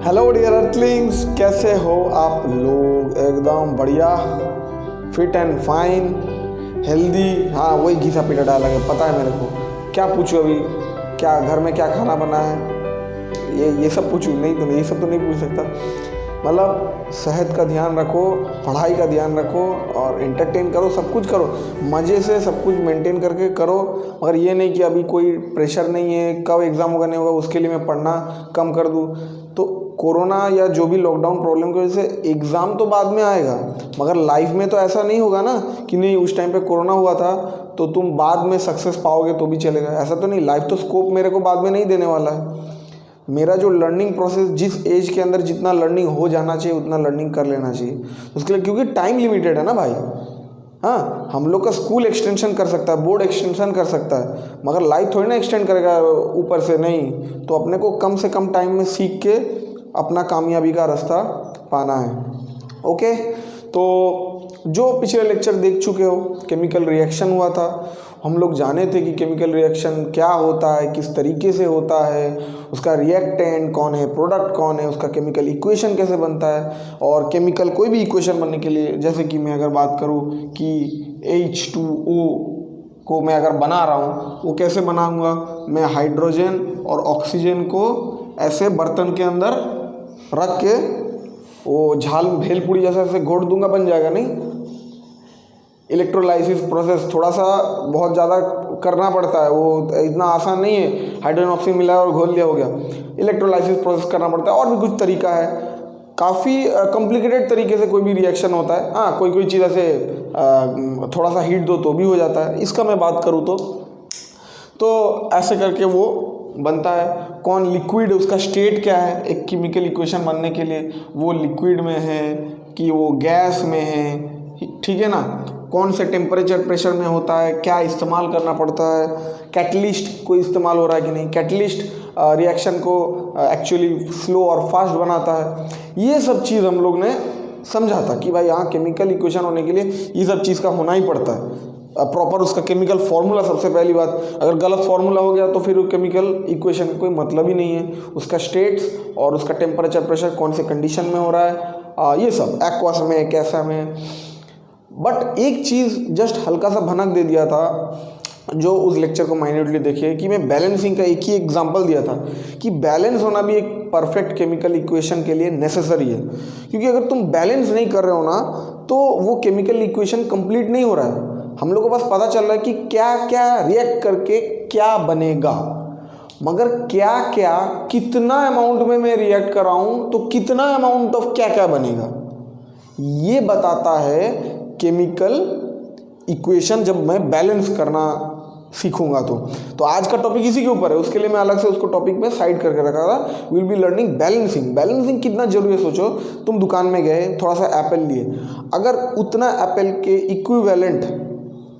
Hello dear Earthlings, कैसे हो आप लोग? एकदम बढ़िया, फिट एंड फाइन, हेल्दी। हाँ, वही घिसा पीटा डायलॉग है, पता है मेरे को। क्या पूछूं अभी? क्या घर में क्या खाना बना है? ये सब पूछूं? नहीं, तो ये सब तो नहीं पूछ सकता। मतलब सेहत का ध्यान रखो, पढ़ाई का ध्यान रखो और एंटरटेन करो, सब कुछ करो मज़े से, सब कुछ मेंटेन करके करो। मगर ये नहीं कि अभी कोई प्रेशर नहीं है, कब एग्ज़ाम होगा नहीं होगा उसके लिए मैं पढ़ना कम कर दूँ। तो कोरोना या जो भी लॉकडाउन प्रॉब्लम की वजह से एग्ज़ाम तो बाद में आएगा, मगर लाइफ में तो ऐसा नहीं होगा ना कि नहीं उस टाइम पे कोरोना हुआ था तो तुम बाद में सक्सेस पाओगे तो भी चलेगा। ऐसा तो नहीं, लाइफ तो स्कोप मेरे को बाद में नहीं देने वाला है। मेरा जो लर्निंग प्रोसेस, जिस एज के अंदर जितना लर्निंग हो जाना चाहिए उतना लर्निंग कर लेना चाहिए उसके लिए, क्योंकि टाइम लिमिटेड है ना भाई। हाँ, हम लोग का स्कूल एक्सटेंशन कर सकता है, बोर्ड एक्सटेंशन कर सकता है, मगर लाइफ थोड़ी ना एक्सटेंड करेगा ऊपर से। नहीं, तो अपने को कम से कम टाइम में सीख के अपना कामयाबी का रास्ता पाना है। ओके, तो जो पिछले लेक्चर देख चुके हो, केमिकल रिएक्शन हुआ था। हम लोग जाने थे कि केमिकल रिएक्शन क्या होता है, किस तरीके से होता है, उसका रिएक्टेंट कौन है, प्रोडक्ट कौन है, उसका केमिकल इक्वेशन कैसे बनता है। और केमिकल कोई भी इक्वेशन बनने के लिए, जैसे कि मैं अगर बात करूँ कि H2O को मैं अगर बना रहा हूँ, वो कैसे बनाऊँगा? मैं हाइड्रोजन और ऑक्सीजन को ऐसे बर्तन के अंदर रख के वो झाल भेलपुरी जैसा ऐसे घोट दूंगा, बन जाएगा? नहीं, इलेक्ट्रोलाइसिस प्रोसेस थोड़ा सा बहुत ज़्यादा करना पड़ता है, वो इतना आसान नहीं है हाइड्रोजन ऑक्सीजन मिलाया और घोल लिया हो गया। इलेक्ट्रोलाइसिस प्रोसेस करना पड़ता है, और भी कुछ तरीका है, काफ़ी कॉम्प्लिकेटेड तरीके से कोई भी रिएक्शन होता है। हाँ, कोई चीज़ ऐसे थोड़ा सा हीट दो तो भी हो जाता है। इसका मैं बात करूँ तो ऐसे करके वो बनता है। कौन लिक्विड, उसका स्टेट क्या है एक केमिकल इक्वेशन बनने के लिए, वो लिक्विड में है कि वो गैस में है, ठीक है ना? कौन से टेम्परेचर प्रेशर में होता है, क्या इस्तेमाल करना पड़ता है, कैटलिस्ट कोई इस्तेमाल हो रहा है कि नहीं, कैटलिस्ट रिएक्शन को एक्चुअली स्लो और फास्ट बनाता है। ये सब चीज़ हम लोग ने समझा था कि भाई यहाँ केमिकल इक्वेशन होने के लिए ये सब चीज़ का होना ही पड़ता है। प्रॉपर उसका केमिकल फार्मूला, सबसे पहली बात, अगर गलत फार्मूला हो गया तो फिर वो केमिकल इक्वेशन कोई मतलब ही नहीं है। उसका स्टेट्स और उसका टेम्परेचर प्रेशर कौन से कंडीशन में हो रहा है, ये सब एक्वस में, कैसा में। बट एक चीज़ जस्ट हल्का सा भनक दे दिया था, जो उस लेक्चर को माइन्यूटली देखिए, कि मैं बैलेंसिंग का एक ही एग्जांपल दिया था कि बैलेंस होना भी एक परफेक्ट केमिकल इक्वेशन के लिए नेसेसरी है। क्योंकि अगर तुम बैलेंस नहीं कर रहे हो ना तो वो केमिकल इक्वेशन कंप्लीट नहीं हो रहा है। हम लोग को बस पता चल रहा है कि क्या क्या रिएक्ट करके क्या बनेगा, मगर क्या क्या कितना अमाउंट में मैं रिएक्ट कर रहा हूँ तो कितना अमाउंट ऑफ क्या क्या बनेगा, ये बताता है केमिकल इक्वेशन जब मैं बैलेंस करना सीखूंगा। तो आज का टॉपिक इसी के ऊपर है, उसके लिए मैं अलग से उसको टॉपिक में साइड करके रखा था। Will be learning balancing. Balancing कितना जरूरी है सोचो, तुम दुकान में गए, थोड़ा सा एप्पल लिए, अगर उतना एप्पल के इक्विवेलेंट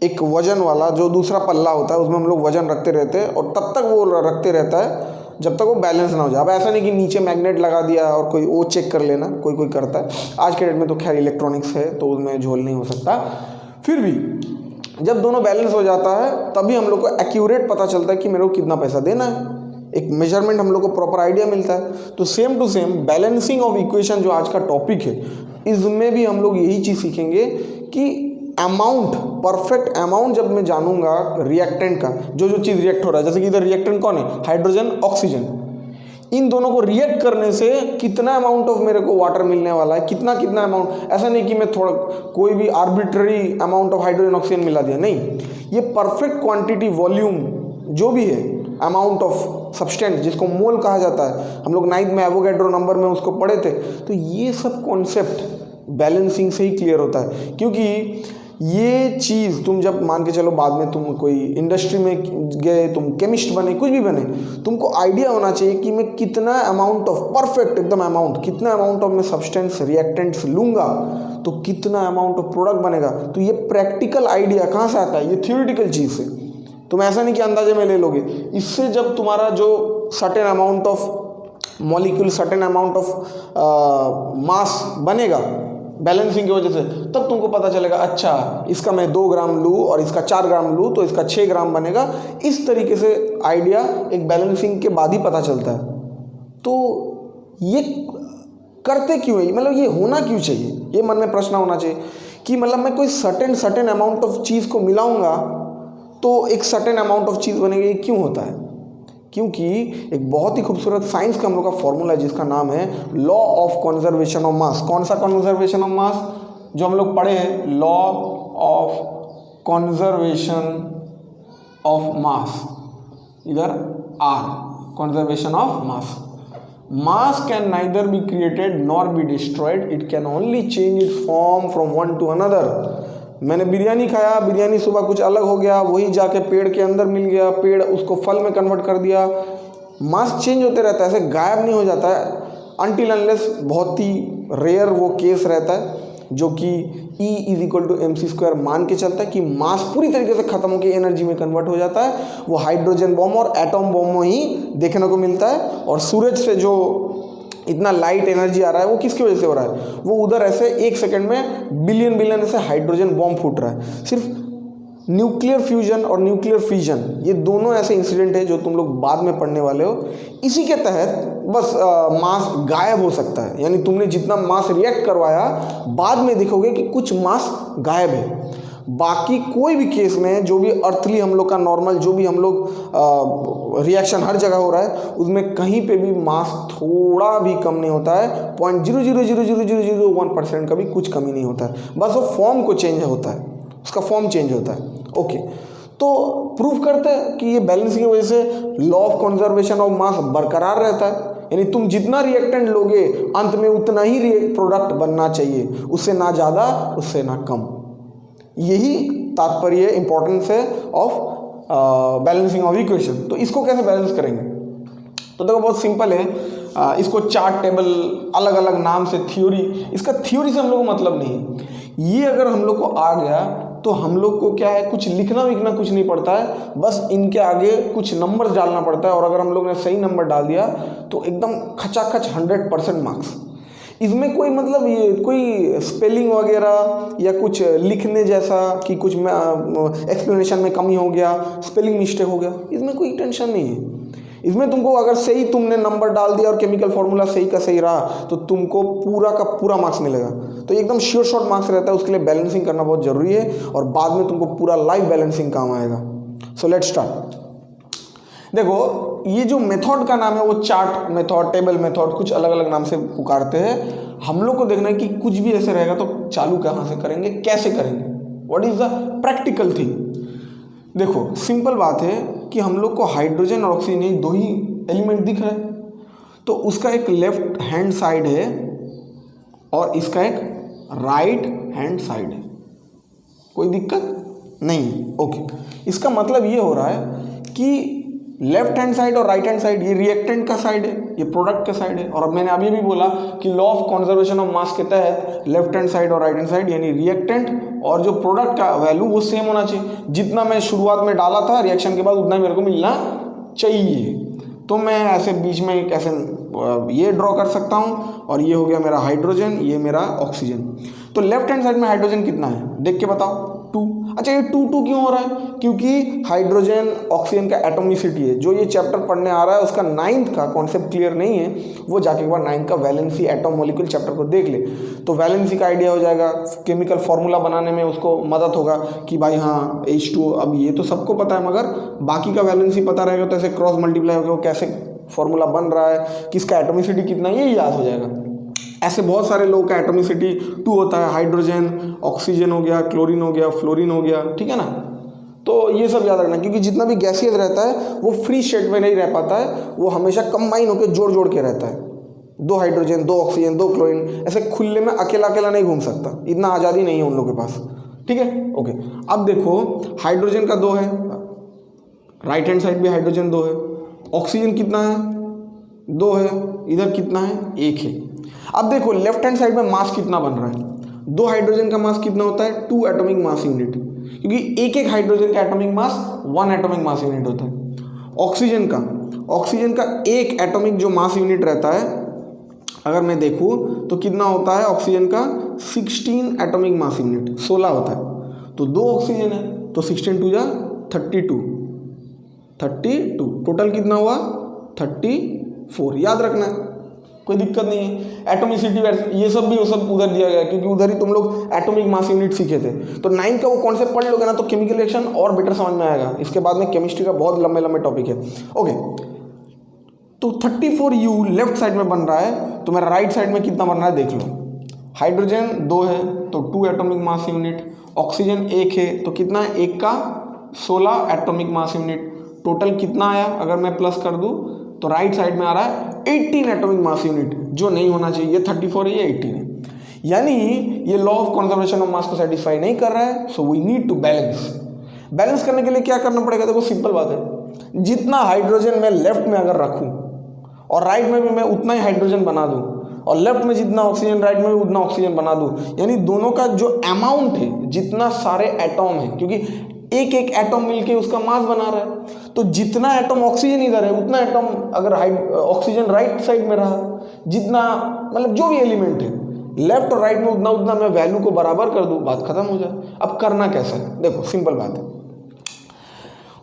एक वजन वाला जो दूसरा पल्ला होता है उसमें हम लोग वजन रखते रहते हैं, और तब तक वो रखते रहता है जब तक वो बैलेंस ना हो जाए। अब ऐसा नहीं कि नीचे मैग्नेट लगा दिया और कोई वो चेक कर लेना, कोई करता है। आज के डेट में तो खैर इलेक्ट्रॉनिक्स है तो उसमें झोल नहीं हो सकता। फिर भी जब दोनों बैलेंस हो जाता है तभी हम लोग को एक्यूरेट पता चलता है कि मेरे को कितना पैसा देना है, एक मेजरमेंट हम लोग को प्रॉपर आइडिया मिलता है। तो same to same balancing of equation जो आज का टॉपिक है, इसमें भी हम लोग यही चीज़ सीखेंगे कि अमाउंट, परफेक्ट अमाउंट जब मैं जानूंगा रिएक्टेंट का, जो चीज़ रिएक्ट हो रहा है, जैसे कि इधर रिएक्टेंट कौन है, हाइड्रोजन ऑक्सीजन, इन दोनों को रिएक्ट करने से कितना अमाउंट ऑफ मेरे को वाटर मिलने वाला है, कितना अमाउंट। ऐसा नहीं कि मैं थोड़ा कोई भी arbitrary amount of hydrogen oxygen मिला दिया, नहीं, ये परफेक्ट क्वांटिटी, वॉल्यूम जो भी है, अमाउंट ऑफ सब्सटेंस जिसको मोल कहा जाता है, हम लोग 9th में एवोगैड्रो नंबर में उसको पढ़े थे। तो ये सब कॉन्सेप्ट बैलेंसिंग से ही क्लियर होता है, क्योंकि ये चीज़ तुम जब मान के चलो बाद में तुम कोई इंडस्ट्री में गए, तुम केमिस्ट बने, कुछ भी बने, तुमको आइडिया होना चाहिए कि मैं कितना अमाउंट ऑफ, परफेक्ट एकदम अमाउंट, कितना अमाउंट ऑफ मैं सब्सटेंस रिएक्टेंट्स लूँगा तो कितना अमाउंट ऑफ प्रोडक्ट बनेगा। तो ये प्रैक्टिकल आइडिया कहाँ से आता है? ये थ्योरेटिकल चीज़ से। तुम ऐसा नहीं कि अंदाजे में ले लोगे। इससे जब तुम्हारा जो certain amount of molecule, certain amount of mass बनेगा बैलेंसिंग की वजह से, तब तुमको पता चलेगा अच्छा इसका मैं 2 ग्राम लूँ और इसका 4 ग्राम लूँ तो इसका 6 ग्राम बनेगा। इस तरीके से आइडिया एक बैलेंसिंग के बाद ही पता चलता है। तो ये करते क्यों है, मतलब ये होना क्यों चाहिए, ये मन में प्रश्न होना चाहिए कि मतलब मैं कोई सर्टेन अमाउंट ऑफ चीज़ को मिलाऊंगा तो एक सर्टेन अमाउंट ऑफ चीज़ बनेगी, ये क्यों होता है? क्योंकि एक बहुत ही खूबसूरत साइंस का हम लोग का फॉर्मूला है जिसका नाम है लॉ ऑफ कंजर्वेशन ऑफ मास। कौन सा कंजर्वेशन ऑफ मास? जो हम लोग पढ़े हैं, law of conservation of mass, इधर आर, conservation of mass. Mass can neither be created nor be destroyed, it can only change its form from one to another. मैंने बिरयानी खाया, बिरयानी सुबह कुछ अलग हो गया, वही जाके पेड़ के अंदर मिल गया, पेड़ उसको फल में कन्वर्ट कर दिया। मास चेंज होते रहता है, ऐसे गायब नहीं हो जाता है अनटिल अनलेस बहुत ही रेयर वो केस रहता है जो कि E = mc² मान के चलता है कि मास पूरी तरीके से खत्म होकर एनर्जी में कन्वर्ट हो जाता है। वो हाइड्रोजन बॉम्ब और एटॉम बॉम्ब में ही देखने को मिलता है। और सूरज से जो इतना लाइट एनर्जी आ रहा है वो किसकी वजह से हो रहा है? वो उधर ऐसे 1 सेकंड में बिलियन ऐसे हाइड्रोजन बॉम्ब फूट रहा है। सिर्फ न्यूक्लियर फ्यूजन और न्यूक्लियर फिजन, ये दोनों ऐसे इंसिडेंट है जो तुम लोग बाद में पढ़ने वाले हो। इसी के तहत बस मास गायब हो सकता है, यानी तुमने जितना मास रिएक्ट करवाया बाद में देखोगे कि कुछ मास गायब है। बाकी कोई भी केस में जो भी अर्थली हम लोग का नॉर्मल जो भी हम लोग रिएक्शन हर जगह हो रहा है उसमें कहीं पे भी मास थोड़ा भी कम नहीं होता है। 0.0000001% का भी कुछ कमी नहीं होता है, बस वो फॉर्म को चेंज होता है, उसका फॉर्म चेंज होता है। ओके, तो प्रूफ करते हैं कि ये बैलेंसिंग की वजह से लॉ ऑफ कंजर्वेशन ऑफ मास बरकरार रहता है। यानी तुम जितना रिएक्टेंट लोगे अंत में उतना ही प्रोडक्ट बनना चाहिए, उससे ना ज़्यादा उससे ना कम। यही तात्पर्य इंपॉर्टेंस है ऑफ बैलेंसिंग ऑफ इक्वेशन। तो इसको कैसे बैलेंस करेंगे? तो देखो बहुत सिंपल है, इसको चार्ट टेबल अलग अलग नाम से थ्योरी, इसका थ्योरी से हम लोग को मतलब नहीं है। ये अगर हम लोग को आ गया तो हम लोग को क्या है, कुछ लिखना विखना कुछ नहीं पड़ता है, बस इनके आगे कुछ नंबर्स डालना पड़ता है। और अगर हम लोग ने सही नंबर डाल दिया तो एकदम खचाखच 100% मार्क्स। इसमें कोई मतलब ये कोई स्पेलिंग वगैरह या कुछ लिखने जैसा कि कुछ एक्सप्लेनेशन में कमी हो गया, स्पेलिंग मिस्टेक हो गया, इसमें कोई टेंशन नहीं है। इसमें तुमको अगर सही तुमने नंबर डाल दिया और केमिकल फॉर्मूला सही का सही रहा तो तुमको पूरा का पूरा मार्क्स मिलेगा। तो एकदम श्योर शॉर्ट मार्क्स रहता है, उसके लिए बैलेंसिंग करना बहुत ज़रूरी है और बाद में तुमको पूरा लाइफ बैलेंसिंग काम आएगा। So let's start. देखो ये जो मेथड का नाम है वो चार्ट मेथड, टेबल मेथड, कुछ अलग अलग नाम से पुकारते हैं। हम लोग को देखना है कि कुछ भी ऐसे रहेगा तो चालू कहाँ से करेंगे, कैसे करेंगे, what is the practical thing. देखो सिंपल बात है कि हम लोग को हाइड्रोजन और ऑक्सीजन ये दो ही एलिमेंट दिख रहा है, तो उसका एक लेफ्ट हैंड साइड है और इसका एक राइट हैंड साइड है, कोई दिक्कत नहीं। ओके, इसका मतलब ये हो रहा है कि लेफ्ट हैंड साइड और राइट हैंड साइड ये रिएक्टेंट का साइड है, ये प्रोडक्ट का साइड है। और अब मैंने अभी भी बोला कि लॉ ऑफ कंजर्वेशन ऑफ मास के तहत लेफ्ट हैंड साइड और राइट हैंड साइड यानी रिएक्टेंट और जो प्रोडक्ट का वैल्यू वो सेम होना चाहिए। जितना मैं शुरुआत में डाला था रिएक्शन के बाद उतना ही मेरे को मिलना चाहिए। तो मैं ऐसे बीच में एक ऐसे ये ड्रॉ कर सकता हूँ और ये हो गया मेरा हाइड्रोजन, ये मेरा ऑक्सीजन। तो लेफ्ट हैंड साइड में हाइड्रोजन कितना है देख के बताओ, 2। अच्छा ये 2 क्यों हो रहा है? क्योंकि हाइड्रोजन ऑक्सीजन का एटोमिसिटी है। जो ये चैप्टर पढ़ने आ रहा है उसका 9th का कॉन्सेप्ट क्लियर नहीं है, वो जाके एक बार 9th का वैलेंसी एटम मॉलिक्यूल चैप्टर को देख ले तो वैलेंसी का आइडिया हो जाएगा। केमिकल फार्मूला बनाने में उसको मदद होगा कि भाई हाँ H2, अब ये तो सबको पता है मगर बाकी का वैलेंसी पता रहेगा तो ऐसे क्रॉस मल्टीप्लाई होगा, वो कैसे फार्मूला बन रहा है, किसका एटोमिसिटी कितना, ये याद हो जाएगा। ऐसे बहुत सारे लोगों का एटोमिसिटी 2 होता है, हाइड्रोजन, ऑक्सीजन हो गया, क्लोरीन हो गया, फ्लोरीन हो गया, ठीक है ना। तो ये सब याद रखना, क्योंकि जितना भी गैसियस रहता है वो फ्री स्टेट में नहीं रह पाता है, वो हमेशा कंबाइन होकर जोड़ के रहता है। 2 हाइड्रोजन, 2 ऑक्सीजन, 2 क्लोरीन, ऐसे खुले में अकेला नहीं घूम सकता, इतना आज़ादी नहीं है उन लोगों के पास, ठीक है। ओके, अब देखो हाइड्रोजन का 2 है, राइट हैंड साइड भी हाइड्रोजन 2 है, ऑक्सीजन कितना है 2 है, इधर कितना है 1 है। अब देखो लेफ्ट हैंड साइड में मास कितना बन रहा है, 2 हाइड्रोजन का मास कितना होता है 2 एटॉमिक मास यूनिट, क्योंकि एक हाइड्रोजन का atomic mass 1 atomic mass unit होता है। ऑक्सीजन का 1 एटॉमिक जो मास यूनिट रहता है अगर मैं देखूँ तो कितना होता है ऑक्सीजन का 16 एटॉमिक मास यूनिट, 16 होता है। तो 2 ऑक्सीजन है तो 16 2 जा 32, टोटल कितना हुआ 34, याद रखना है। कोई दिक्कत नहीं है। एटोमिसिटी ये सब भी वो सब उधर दिया गया है, क्योंकि उधर ही तुम लोग एटॉमिक मास यूनिट सीखे थे। तो 9 का वो कॉन्सेप्ट पढ़ लोगे ना तो केमिकल रिएक्शन और बेटर समझ में आएगा। इसके बाद में केमिस्ट्री का बहुत लंबे लंबे टॉपिक है। ओके, तो 34U लेफ्ट साइड में बन रहा है, तो मेरा राइट साइड में कितना बन रहा है देख लो। हाइड्रोजन 2 है तो 2 एटॉमिक मास यूनिट, ऑक्सीजन 1 है तो कितना है, 1 का 16 एटॉमिक मास यूनिट। टोटल कितना आया अगर मैं प्लस कर दूं तो राइट साइड में आ रहा है 18 एटॉमिक मास यूनिट, जो नहीं होना चाहिए। ये 34 है, ये 18 है, यानी ये law of conservation of mass को सेटिस्फाई नहीं कर रहा है। So we need to balance करने के लिए क्या करना पड़ेगा, देखो सिंपल बात है, जितना हाइड्रोजन मैं लेफ्ट में अगर रखूं और राइट में भी मैं उतना ही हाइड्रोजन बना दूं, और लेफ्ट में जितना ऑक्सीजन राइट में भी उतना ऑक्सीजन बना दूं, यानी दोनों का जो अमाउंट है, जितना सारे एटॉम है, क्योंकि एक एक एटॉम मिलके उसका मास बना रहा है, तो जितना एटॉम ऑक्सीजन इधर है उतना एटॉम अगर ऑक्सीजन राइट साइड में रहा, जितना मतलब जो भी एलिमेंट है लेफ्ट और राइट में उतना उतना मैं वैल्यू को बराबर कर दूं, बात खत्म हो जाए। अब करना कैसे है, देखो सिंपल बात है,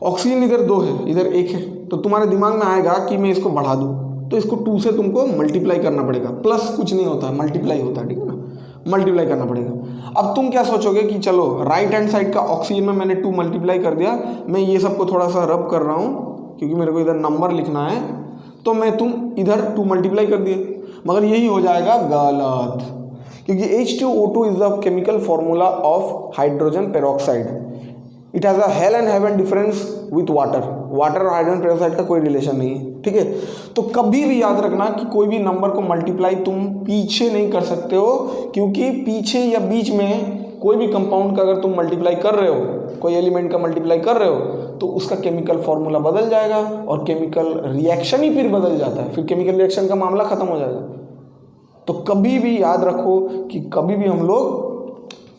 ऑक्सीजन इधर 2 है इधर 1 है, तो तुम्हारे दिमाग में आएगा कि मैं इसको बढ़ा दूं, तो इसको 2 से तुमको मल्टीप्लाई करना पड़ेगा। प्लस कुछ नहीं होता, मल्टीप्लाई होता है, ठीक है ना, मल्टीप्लाई करना पड़ेगा। अब तुम क्या सोचोगे कि चलो राइट हैंड साइड का ऑक्सीजन में मैंने 2 मल्टीप्लाई कर दिया, मैं ये सबको थोड़ा सा रब कर रहा हूँ क्योंकि मेरे को इधर नंबर लिखना है, तो मैं तुम इधर 2 मल्टीप्लाई कर दिए, मगर यही हो जाएगा गलत, क्योंकि H2O2 is the chemical formula of hydrogen peroxide. It has a hello and heaven difference with water और हाइड्रोजन पेरोक्साइड का कोई रिलेशन नहीं है, ठीक है। तो कभी भी याद रखना कि कोई भी नंबर को मल्टीप्लाई तुम पीछे नहीं कर सकते हो, क्योंकि पीछे या बीच में कोई भी कंपाउंड का अगर तुम मल्टीप्लाई कर रहे हो, कोई एलिमेंट का मल्टीप्लाई कर रहे हो, तो उसका केमिकल फॉर्मूला बदल जाएगा और केमिकल रिएक्शन ही फिर बदल जाता है, फिर केमिकल रिएक्शन का मामला खत्म हो जाएगा। तो कभी भी याद रखो कि कभी भी हम लोग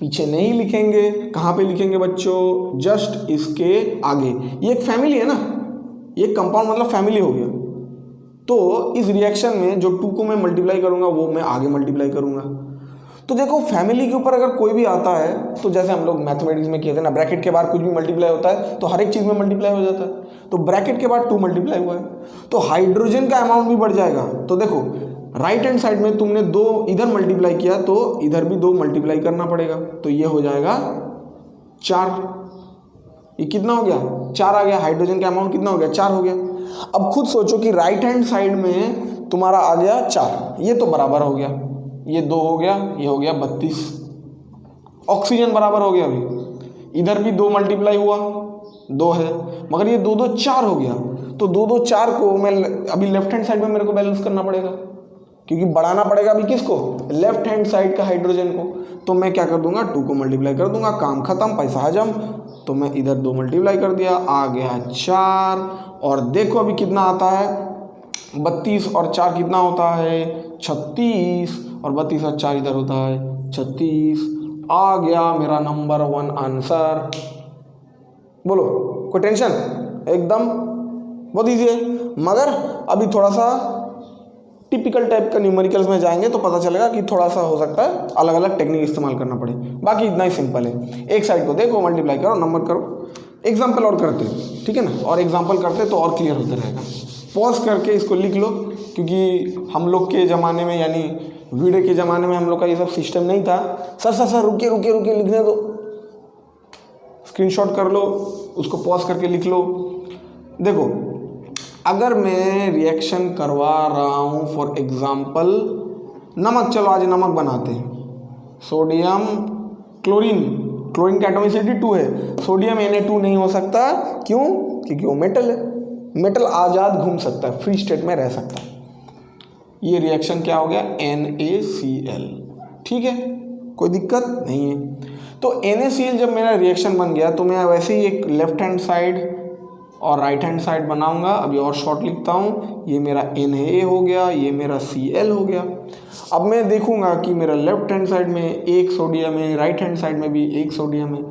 पीछे नहीं लिखेंगे। कहाँ पे लिखेंगे बच्चों, जस्ट इसके आगे। ये एक फैमिली है ना, ये कंपाउंड मतलब फैमिली हो गया, तो इस रिएक्शन में जो 2 को मैं मल्टीप्लाई करूँगा वो मैं आगे मल्टीप्लाई करूँगा। तो देखो फैमिली के ऊपर अगर कोई भी आता है, तो जैसे हम लोग मैथमेटिक्स में किए थे ना, ब्रैकेट के बाद कुछ भी मल्टीप्लाई होता है तो हर एक चीज़ में मल्टीप्लाई हो जाता है, तो ब्रैकेट के बाद 2 मल्टीप्लाई हुआ है, तो हाइड्रोजन का अमाउंट भी बढ़ जाएगा। तो देखो राइट हैंड साइड में तुमने 2 इधर मल्टीप्लाई किया तो इधर भी 2 मल्टीप्लाई करना पड़ेगा, तो ये हो जाएगा 4। ये कितना हो गया, 4 आ गया। हाइड्रोजन का अमाउंट कितना हो गया, 4 हो गया। अब खुद सोचो कि राइट हैंड साइड में तुम्हारा आ गया 4, ये तो बराबर हो गया, ये 2 हो गया, ये हो गया 32। ऑक्सीजन बराबर हो गया, अभी इधर भी 2 मल्टीप्लाई हुआ 2 है, मगर ये 2 2 4 हो गया, तो 2 2 4 को मैं अभी लेफ्ट हैंड साइड में मेरे को बैलेंस करना पड़ेगा, क्योंकि बढ़ाना पड़ेगा अभी किसको, लेफ्ट हैंड साइड का हाइड्रोजन को। तो मैं क्या कर दूंगा, 2 को मल्टीप्लाई कर दूंगा, काम खत्म, पैसा हजम। तो मैं इधर 2 मल्टीप्लाई कर दिया, आ गया 4, और देखो अभी कितना आता है, 32 और 4 कितना होता है, 36, और 32 और 4 इधर होता है 36। आ गया मेरा नंबर 1 आंसर। बोलो कोई टेंशन, एकदम बहुत ईजी है। मगर अभी थोड़ा सा टिपिकल टाइप का न्यूमेरिकल्स में जाएंगे तो पता चलेगा कि थोड़ा सा हो सकता है अलग अलग टेक्निक इस्तेमाल करना पड़े, बाकी इतना ही सिंपल है। एक साइड को देखो, मल्टीप्लाई करो, नंबर करो। एग्जाम्पल और करते हैं, ठीक है ना, और एग्जाम्पल करते तो और क्लियर होता रहेगा। पॉज करके इसको लिख लो, क्योंकि हम लोग के ज़माने में, यानी वीडियो के ज़माने में हम लोग का ये सब सिस्टम नहीं था। सर रुकिए लिखने दो, स्क्रीनशॉट कर लो, उसको पॉज करके लिख लो। देखो अगर मैं रिएक्शन करवा रहा हूँ, फॉर एग्जाम्पल नमक, चलो आज नमक बनाते हैं, सोडियम क्लोरीन का एटॉमिसिटी 2 है, सोडियम Na2 नहीं हो सकता, क्यों, क्योंकि वो मेटल है, मेटल आज़ाद घूम सकता है, फ्री स्टेट में रह सकता है। ये रिएक्शन क्या हो गया, NaCl, ठीक है, कोई दिक्कत नहीं है। तो NaCl जब मेरा रिएक्शन बन गया तो मैं वैसे ही एक लेफ्ट हैंड साइड और राइट हैंड साइड बनाऊंगा। अभी और शॉर्ट लिखता हूँ, ये मेरा Na हो गया, ये मेरा Cl हो गया। अब मैं देखूंगा कि मेरा लेफ्ट हैंड साइड में 1 सोडियम है, राइट हैंड साइड में भी 1 सोडियम है,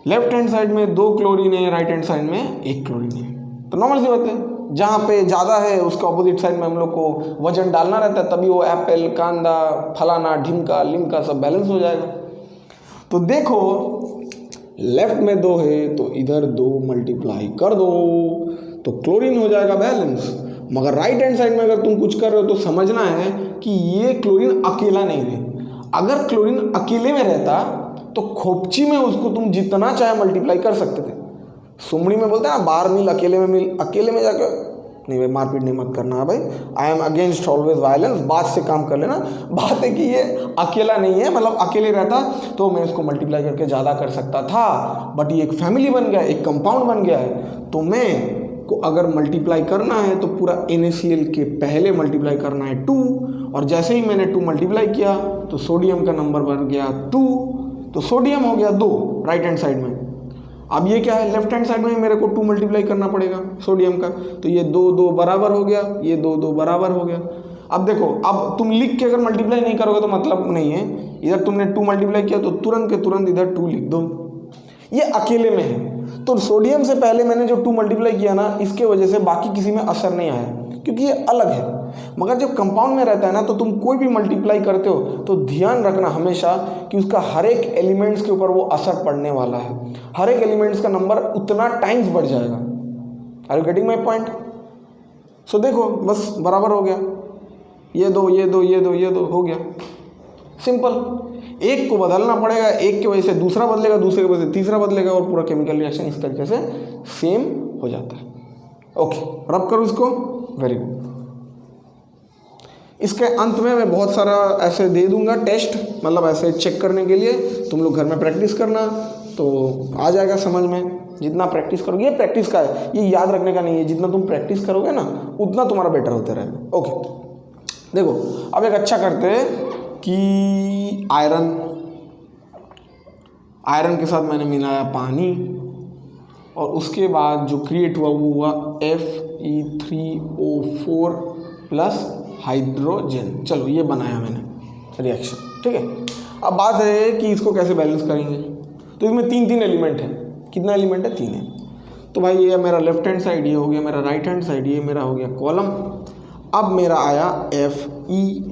लेफ्ट हैंड साइड में 2 क्लोरीन है, राइट हैंड साइड में 1 क्लोरीन है। तो नॉर्मल सी बात है, जहाँ पे ज़्यादा है उसके ऑपोजिट साइड में हम लोग को वजन डालना रहता है, तभी वो एप्पल, कांदा, फलाना, ढिमका, लिमका सब बैलेंस हो जाएगा। तो देखो लेफ्ट में 2 है तो इधर 2 मल्टीप्लाई कर दो, तो क्लोरीन हो जाएगा बैलेंस, मगर राइट हैंड साइड में अगर तुम कुछ कर रहे हो तो समझना है कि ये क्लोरीन अकेला नहीं है। अगर क्लोरीन अकेले में रहता तो खोपची में उसको तुम जितना चाहे मल्टीप्लाई कर सकते थे। सुमड़ी में बोलते हैं ना, बार मिल अकेले में जाकर नहीं भाई, मारपीट नहीं मत करना भाई, I am against always violence, बात से काम कर लेना। बात है कि ये अकेला नहीं है, मतलब अकेले रहता तो मैं इसको मल्टीप्लाई करके ज़्यादा कर सकता था, बट ये एक फैमिली बन गया, एक कंपाउंड बन गया है। तो मैं को अगर मल्टीप्लाई करना है तो पूरा NaCl के पहले मल्टीप्लाई करना है 2, और जैसे ही मैंने 2 मल्टीप्लाई किया तो सोडियम का नंबर बन गया 2, तो सोडियम हो गया 2 राइट हैंड साइड में। अब ये क्या है, लेफ्ट हैंड साइड में मेरे को 2 मल्टीप्लाई करना पड़ेगा सोडियम का, तो ये 2 2 बराबर हो गया, ये 2 2 बराबर हो गया। अब देखो, अब तुम लिख के अगर मल्टीप्लाई नहीं करोगे तो मतलब नहीं है। इधर तुमने 2 मल्टीप्लाई किया तो तुरंत के तुरंत इधर 2 लिख दो, ये अकेले में है। तो सोडियम से पहले मैंने जो 2 मल्टीप्लाई किया ना, इसके वजह से बाकी किसी में असर नहीं आया क्योंकि ये अलग है। मगर जब कंपाउंड में रहता है ना, तो तुम कोई भी मल्टीप्लाई करते हो तो ध्यान रखना हमेशा कि उसका हर एक एलिमेंट्स के ऊपर वो असर पड़ने वाला है। हर एक एलिमेंट्स का नंबर उतना टाइम्स बढ़ जाएगा। Are you getting my point? So देखो, बस बराबर हो गया, ये 2 ये 2 ये 2 ये 2 हो गया, सिंपल। एक को बदलना पड़ेगा, एक की वजह से दूसरा बदलेगा, दूसरे की वजह से तीसरा बदलेगा, और पूरा केमिकल रिएक्शन इस तरीके से सेम हो जाता है। ओके, रब करो इसको, वेरी गुड। इसके अंत में मैं बहुत सारा ऐसे दे दूंगा टेस्ट, मतलब ऐसे चेक करने के लिए, तुम लोग घर में प्रैक्टिस करना तो आ जाएगा समझ में। जितना प्रैक्टिस करोगे, ये प्रैक्टिस का है, ये याद रखने का नहीं है, जितना तुम प्रैक्टिस करोगे ना उतना तुम्हारा बेटर होता रहेगा। ओके, देखो अब एक अच्छा करते हैं कि आयरन के साथ मैंने मिलाया पानी, और उसके बाद जो क्रिएट हुआ वो हुआ Fe3O4 प्लस हाइड्रोजन। चलो ये बनाया मैंने रिएक्शन, ठीक है। अब बात है कि इसको कैसे बैलेंस करेंगे। तो इसमें 3 एलिमेंट है। कितना एलिमेंट है? 3 है। तो भाई ये मेरा लेफ्ट हैंड साइड, ये हो गया मेरा राइट हैंड साइड, ये मेरा हो गया कॉलम। अब मेरा आया Fe,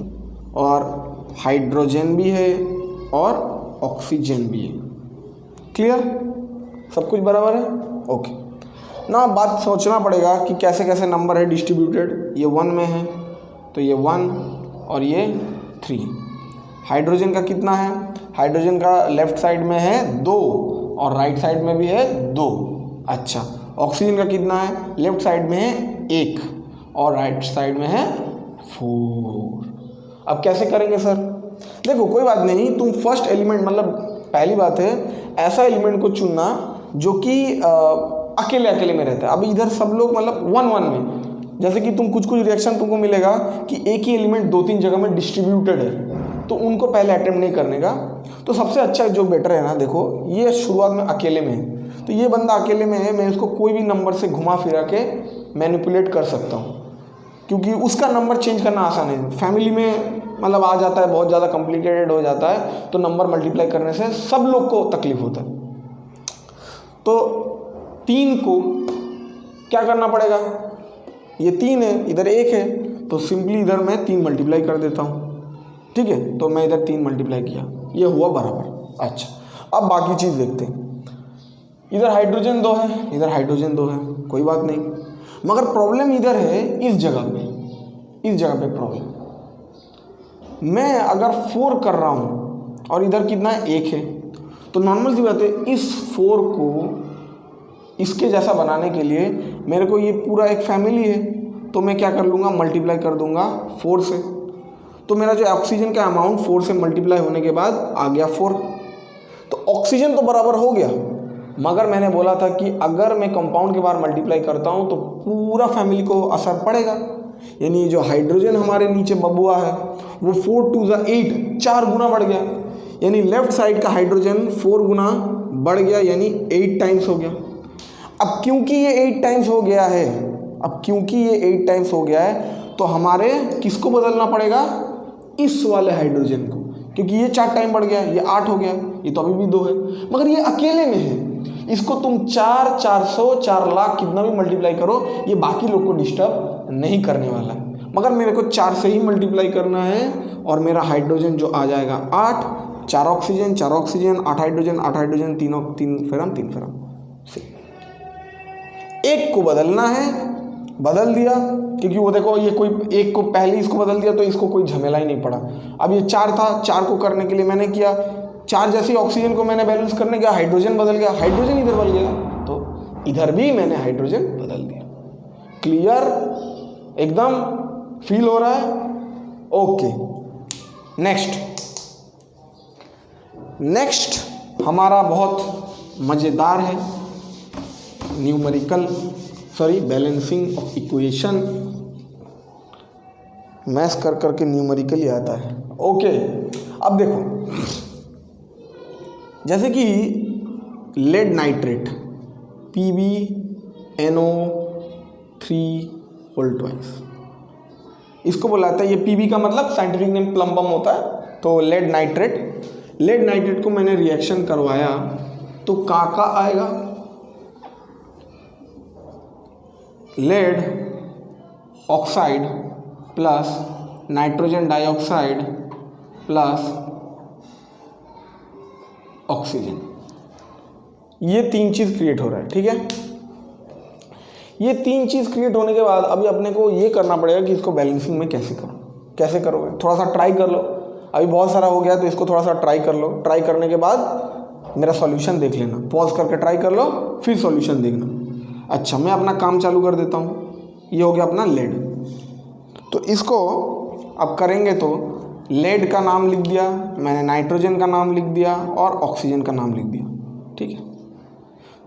और हाइड्रोजन भी है और ऑक्सीजन भी है। क्लियर? सब कुछ बराबर है? ओके ना, बात सोचना पड़ेगा कि कैसे कैसे नंबर है डिस्ट्रीब्यूटेड। ये 1 में है तो ये 1 और ये 3। हाइड्रोजन का कितना है? हाइड्रोजन का लेफ्ट साइड में है 2 और राइट साइड में भी है 2। अच्छा, ऑक्सीजन का कितना है? लेफ्ट साइड में है 1 और राइट साइड में है 4। अब कैसे करेंगे सर? देखो कोई बात नहीं, तुम फर्स्ट एलिमेंट, मतलब पहली बात है ऐसा एलिमेंट को चुनना जो कि अकेले में रहता है। अब इधर सब लोग मतलब 1 में, जैसे कि तुम कुछ रिएक्शन तुमको मिलेगा कि एक ही एलिमेंट 2-3 जगह में डिस्ट्रीब्यूटेड है, तो उनको पहले अटेम्प्ट नहीं करने का। तो सबसे अच्छा जो बेटर है ना, देखो ये शुरुआत में अकेले में है, तो ये बंदा अकेले में है, मैं इसको कोई भी नंबर से घुमा फिरा के मैनिपुलेट कर सकता हूँ, क्योंकि उसका नंबर चेंज करना आसान है। फैमिली में मतलब आ जाता है, बहुत ज़्यादा कॉम्प्लिकेटेड हो जाता है, तो नंबर मल्टीप्लाई करने से सब लोग को तकलीफ होता है। तो 3 को क्या करना पड़ेगा? ये 3 है, इधर 1 है, तो सिंपली इधर मैं 3 मल्टीप्लाई कर देता हूँ, ठीक है। तो मैं इधर 3 मल्टीप्लाई किया, ये हुआ बराबर। अच्छा, अब बाकी चीज़ देखते हैं। इधर हाइड्रोजन 2 है, इधर हाइड्रोजन 2 है, कोई बात नहीं, मगर प्रॉब्लम इधर है इस जगह पे प्रॉब्लम। मैं अगर 4 कर रहा हूँ और इधर कितना है? 1 है, तो नॉर्मल सी बात है इस 4 को इसके जैसा बनाने के लिए मेरे को, ये पूरा एक फैमिली है, तो मैं क्या कर लूँगा? मल्टीप्लाई कर दूँगा 4 से। तो मेरा जो ऑक्सीजन का अमाउंट 4 से मल्टीप्लाई होने के बाद आ गया 4। तो ऑक्सीजन तो बराबर हो गया, मगर मैंने बोला था कि अगर मैं कंपाउंड के बाहर मल्टीप्लाई करता हूँ तो पूरा फैमिली को असर पड़ेगा। यानी जो हाइड्रोजन हमारे नीचे बबुआ है वो 4 2 8, 4 गुना बढ़ गया। यानी लेफ्ट साइड का हाइड्रोजन 4 गुना बढ़ गया, यानी 8 टाइम्स हो गया। अब क्योंकि ये 8 टाइम्स हो गया है, तो हमारे किसको बदलना पड़ेगा? इस वाले हाइड्रोजन को, क्योंकि ये 4 टाइम बढ़ गया, ये 8 हो गया, ये तो अभी भी 2 है, मगर ये अकेले में है। इसको तुम 4 400 4 लाख कितना भी मल्टीप्लाई करो, ये बाकी लोग को डिस्टर्ब नहीं करने वाला है। मगर मेरे को 4 से ही मल्टीप्लाई करना है, और मेरा हाइड्रोजन जो आ जाएगा 8, 4 ऑक्सीजन 8 हाइड्रोजन 3 फेरम 3 फेरम। एक को बदलना है बदल दिया, क्योंकि वो देखो ये कोई एक को पहले इसको बदल दिया तो इसको कोई झमेला ही नहीं पड़ा। अब ये 4 था, 4 को करने के लिए मैंने किया 4 जैसे ऑक्सीजन को मैंने बैलेंस करने गया, हाइड्रोजन बदल गया, हाइड्रोजन इधर बदल गया, तो इधर भी मैंने हाइड्रोजन बदल दिया। क्लियर, एकदम फील हो रहा है? ओके। नेक्स्ट हमारा बहुत मज़ेदार है बैलेंसिंग ऑफ इक्वेशन। मैथ्स कर करके न्यूमेरिकल ही आता है। ओके, अब देखो जैसे कि लेड नाइट्रेट PbNO3 इसको बुलाता है, ये Pb का मतलब साइंटिफिक नेम प्लम्बम होता है। तो लेड नाइट्रेट को मैंने रिएक्शन करवाया तो का आएगा, lead oxide plus nitrogen dioxide plus oxygen, ये 3 चीज़ क्रिएट हो रहा है। ठीक है, ये 3 चीज़ क्रिएट होने के बाद अभी अपने को ये करना पड़ेगा कि इसको बैलेंसिंग में कैसे करोगे। थोड़ा सा ट्राई कर लो, अभी बहुत सारा हो गया तो इसको थोड़ा सा ट्राई कर लो। ट्राई करने के बाद मेरा सॉल्यूशन देख लेना, पॉज करके ट्राई कर लो, फिर सॉल्यूशन देखना। अच्छा, मैं अपना काम चालू कर देता हूँ। ये हो गया अपना लेड, तो इसको अब करेंगे तो लेड का नाम लिख दिया मैंने, नाइट्रोजन का नाम लिख दिया और ऑक्सीजन का नाम लिख दिया। ठीक है,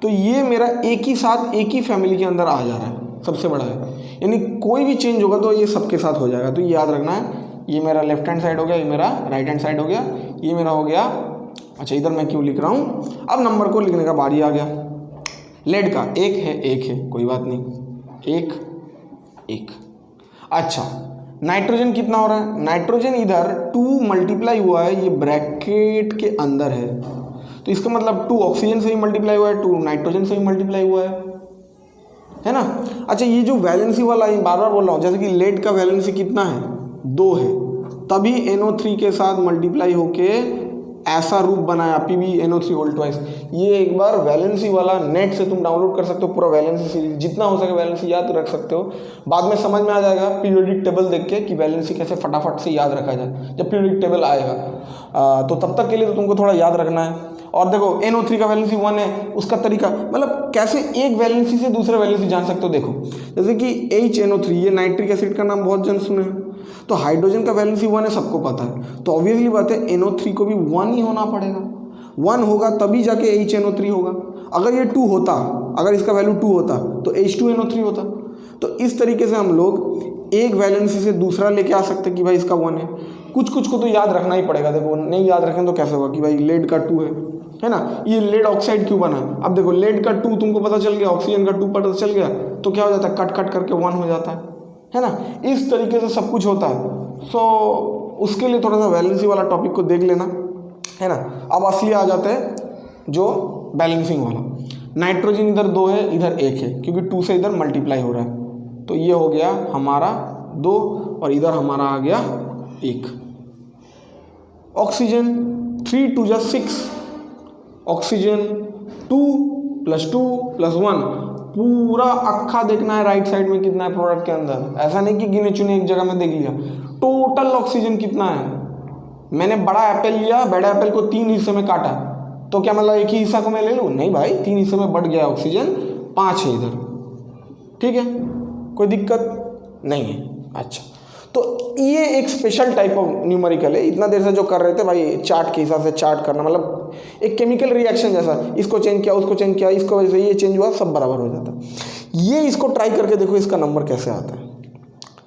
तो ये मेरा एक ही साथ एक ही फैमिली के अंदर आ जा रहा है, सबसे बड़ा है। यानी कोई भी चेंज होगा तो ये सबके साथ हो जाएगा। तो ये याद रखना है, ये मेरा लेफ्ट हैंड साइड हो गया, ये मेरा राइट हैंड साइड हो गया, ये मेरा हो गया। अच्छा, इधर मैं क्यों लिख रहा हूँ, अब नंबर को लिखने का बारी आ गया। लेड का एक है, कोई बात नहीं, एक। अच्छा, नाइट्रोजन कितना हो रहा है, नाइट्रोजन इधर 2 मल्टीप्लाई हुआ है, ये ब्रैकेट के अंदर है, तो इसका मतलब 2 ऑक्सीजन से ही मल्टीप्लाई हुआ है, 2 नाइट्रोजन से ही मल्टीप्लाई हुआ है ना। अच्छा, ये जो वैलेंसी वाला है, बार बार बोल रहा हूँ, जैसे कि लेड का वैलेंसी कितना है, 2 है, तभी NO3 के साथ मल्टीप्लाई होके ऐसा रूप बनाया PbNO3 ये एक बार वैलेंसी वाला नेट से तुम डाउनलोड कर सकते हो, पूरा वैलेंसी सीरीज, जितना हो सके वैलेंसी याद रख सकते हो। बाद में समझ में आ जाएगा पीरियोडिक टेबल देख के कि वैलेंसी कैसे फटाफट से याद रखा जाए जब पीरियोडिक टेबल आएगा। तो तब तक के लिए तो तुमको थोड़ा याद रखना है। और देखो NO3 का वैलेंसी 1 है, उसका तरीका मतलब कैसे एक वैलेंसी से दूसरे वैलेंसी जान सकते हो। देखो जैसे कि HNO3, ये नाइट्रिक एसिड का नाम बहुत जन सुने हैं, तो हाइड्रोजन का वैलेंसी 1 है, सबको पता है, तो ऑब्वियसली बात है NO3 को भी 1 ही होना पड़ेगा। 1 होगा तभी जाके HNO3 होगा। अगर ये 2 होता, अगर इसका वैल्यू 2 होता तो H2NO3 होता। तो इस तरीके से हम लोग एक वैलेंसी से दूसरा लेके आ सकते कि भाई इसका 1 है। कुछ को तो याद रखना ही पड़ेगा। देखो नहीं याद रखें तो कैसे होगा कि भाई लेड का 2 है ना, ये लेड ऑक्साइड क्यों बना। अब देखो लेड का 2 तुमको पता चल गया, ऑक्सीजन का 2 पता चल गया, तो क्या हो जाता है, कट करके 1 हो जाता है ना। इस तरीके से सब कुछ होता है। सो उसके लिए थोड़ा सा वैलेंसी वाला टॉपिक को देख लेना, है ना। अब असली आ जाते हैं जो बैलेंसिंग वाला। नाइट्रोजन इधर 2 है, इधर 1 है, क्योंकि 2 से इधर मल्टीप्लाई हो रहा है, तो ये हो गया हमारा 2 और इधर हमारा आ गया 1। ऑक्सीजन 3 2 जा 6, ऑक्सीजन 2 + 2 + 1, पूरा अक्खा देखना है राइट साइड में कितना है प्रोडक्ट के अंदर। ऐसा नहीं कि गिने चुने एक जगह में देख लिया, टोटल ऑक्सीजन कितना है। मैंने बड़ा एप्पल लिया, बड़ा एप्पल को 3 हिस्से में काटा, तो क्या मतलब एक ही हिस्सा को मैं ले लूँ, नहीं भाई, 3 हिस्से में बढ़ गया ऑक्सीजन, 5 है इधर, ठीक है, कोई दिक्कत नहीं है। अच्छा, तो ये एक स्पेशल टाइप ऑफ न्यूमेरिकल है। इतना देर से जो कर रहे थे भाई चार्ट के हिसाब से चार्ट करना, मतलब एक केमिकल रिएक्शन जैसा, इसको चेंज किया, उसको चेंज किया, इसको वजह से ये चेंज हुआ, सब बराबर हो जाता है। ये इसको ट्राई करके देखो इसका नंबर कैसे आता है।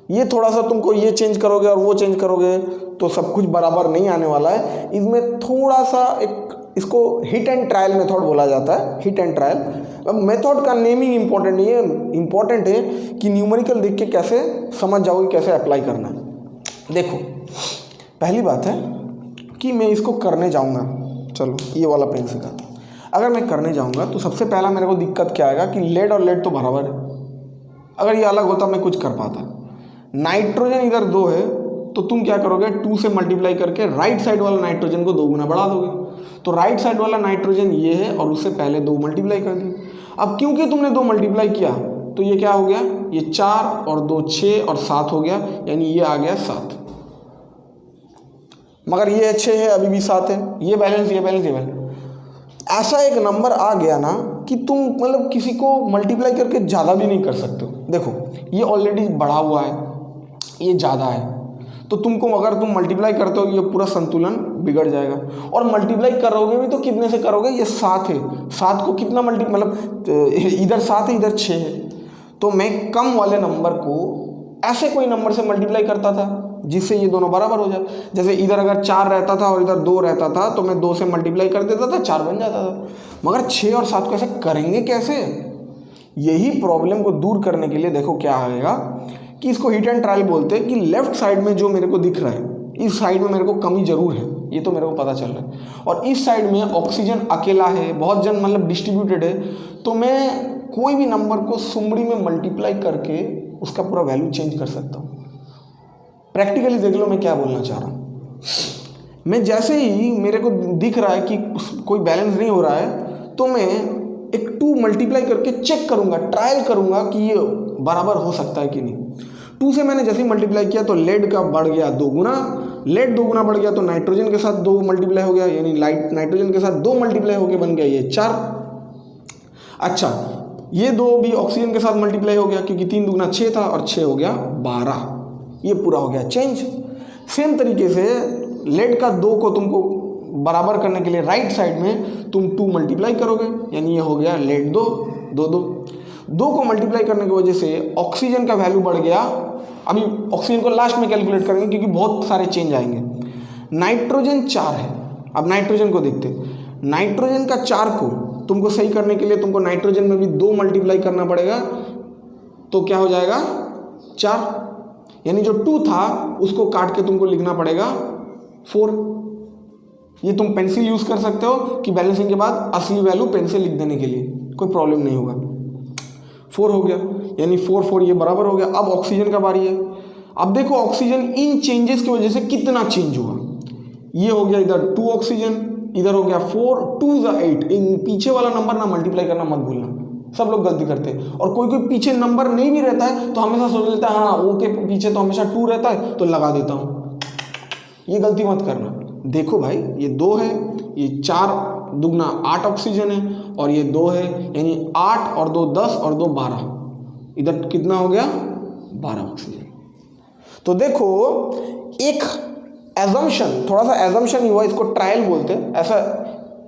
ये थोड़ा सा तुमको ये चेंज करोगे और वो चेंज करोगे तो सब कुछ बराबर नहीं आने वाला है। इसमें थोड़ा सा एक, इसको हिट एंड ट्रायल मेथड बोला जाता है। हिट एंड ट्रायल, अब मेथड का नेमिंग इंपॉर्टेंट नहीं है, इंपॉर्टेंट है कि न्यूमेरिकल देख के कैसे समझ जाओगे कैसे अप्लाई करना है। देखो पहली बात है कि मैं इसको करने जाऊंगा, चलो ये वाला पेन से करता हूँ। अगर मैं करने जाऊंगा तो सबसे पहला मेरे को दिक्कत क्या आएगा कि लेड और लेड तो बराबर है, अगर ये अलग होता मैं कुछ कर पाता। नाइट्रोजन इधर 2 है, तो तुम क्या करोगे, 2 से मल्टीप्लाई करके राइट साइड वाला नाइट्रोजन को 2 गुना बढ़ा दोगे, तो राइट साइड वाला नाइट्रोजन ये है और उससे पहले 2 मल्टीप्लाई कर दिए। अब क्योंकि तुमने 2 मल्टीप्लाई किया तो ये क्या हो गया, ये 4 और 2 6 और 7 हो गया, यानी ये आ गया 7। मगर ये 6 है, अभी भी 7 है, ये बैलेंस ये बैलेंस ये बैलेंस। ऐसा एक नंबर आ गया ना कि तुम मतलब किसी को मल्टीप्लाई करके ज़्यादा भी नहीं कर सकते हो। देखो ये ऑलरेडी बढ़ा हुआ है, ये ज़्यादा है, तो तुमको अगर तुम मल्टीप्लाई करते हो ये पूरा संतुलन बिगड़ जाएगा। और मल्टीप्लाई करोगे भी तो कितने से करोगे, ये 7 है, 7 को कितना मतलब इधर 7 है इधर 6 है, तो मैं कम वाले नंबर को ऐसे कोई नंबर से मल्टीप्लाई करता था जिससे ये दोनों बराबर हो जाए। जैसे इधर अगर 4 रहता था और इधर 2 रहता था तो मैं 2 से मल्टीप्लाई कर देता था, 4 बन जाता था। मगर 6 और 7 को ऐसे करेंगे कैसे? यही प्रॉब्लम को दूर करने के लिए देखो क्या आएगा कि इसको हिट एंड ट्रायल बोलते हैं कि लेफ्ट साइड में जो मेरे को दिख रहा है, इस साइड में मेरे को कमी जरूर है, ये तो मेरे को पता चल रहा है, और इस साइड में ऑक्सीजन अकेला है, बहुत जन मतलब डिस्ट्रीब्यूटेड है, तो मैं कोई भी नंबर को सुमड़ी में मल्टीप्लाई करके उसका पूरा वैल्यू चेंज कर सकता हूँ। प्रैक्टिकली देख लो मैं क्या बोलना चाह रहा हूँ। मैं जैसे ही मेरे को दिख रहा है कि कोई बैलेंस नहीं हो रहा है तो मैं एक 2 मल्टीप्लाई करके चेक करूँगा, ट्रायल करूँगा कि ये बराबर हो सकता है कि नहीं। 2 से मैंने जैसे ही मल्टीप्लाई किया तो लेड का बढ़ गया 2 गुना, लेड 2 गुना बढ़ गया तो नाइट्रोजन के साथ 2 मल्टीप्लाई हो गया, यानी लाइट नाइट्रोजन के साथ 2 मल्टीप्लाई हो गया, बन गया ये 4। अच्छा ये 2 भी ऑक्सीजन के साथ मल्टीप्लाई हो गया क्योंकि 3 दूना 6 था और 6 हो गया 12, ये पूरा हो गया चेंज। सेम तरीके से लेड का 2 को तुमको बराबर करने के लिए राइट साइड में तुम 2 मल्टीप्लाई करोगे, यानी ये हो गया लेड 2 2 2 2 को मल्टीप्लाई करने की वजह से ऑक्सीजन का वैल्यू बढ़ गया। अभी ऑक्सीजन को लास्ट में कैलकुलेट करेंगे क्योंकि बहुत सारे चेंज आएंगे। नाइट्रोजन 4 है, अब नाइट्रोजन को देखते। नाइट्रोजन का 4 को तुमको सही करने के लिए तुमको नाइट्रोजन में भी 2 मल्टीप्लाई करना पड़ेगा, तो क्या हो जाएगा 4, यानी जो 2 था उसको काट के तुमको लिखना पड़ेगा 4। ये तुम पेंसिल यूज़ कर सकते हो कि बैलेंसिंग के बाद असली वैल्यू पेन से लिख देने के लिए, कोई प्रॉब्लम नहीं होगा। 4 हो गया, यानी 4 4 ये बराबर हो गया। अब ऑक्सीजन का बारी है। अब देखो ऑक्सीजन इन चेंजेस की वजह से कितना चेंज हुआ। ये हो गया इधर 2 ऑक्सीजन, इधर हो गया 4, 2 × 8। इन पीछे वाला नंबर ना मल्टीप्लाई करना मत भूलना, सब लोग गलती करते हैं। और कोई कोई पीछे नंबर नहीं भी रहता है तो हमेशा सोच लेता है हाँ वो के पीछे तो हमेशा 2 रहता है तो लगा देता हूँ, ये गलती मत करना। देखो भाई ये 2 है, ये 4 दुगना 8 ऑक्सीजन है, और ये 2 है, यानी 8 और 2 10 और 2 12, इधर कितना हो गया 12 ऑक्सीजन। तो देखो एक एजम्पशन, थोड़ा सा एजम्पशन हुआ, इसको ट्रायल बोलते हैं। ऐसा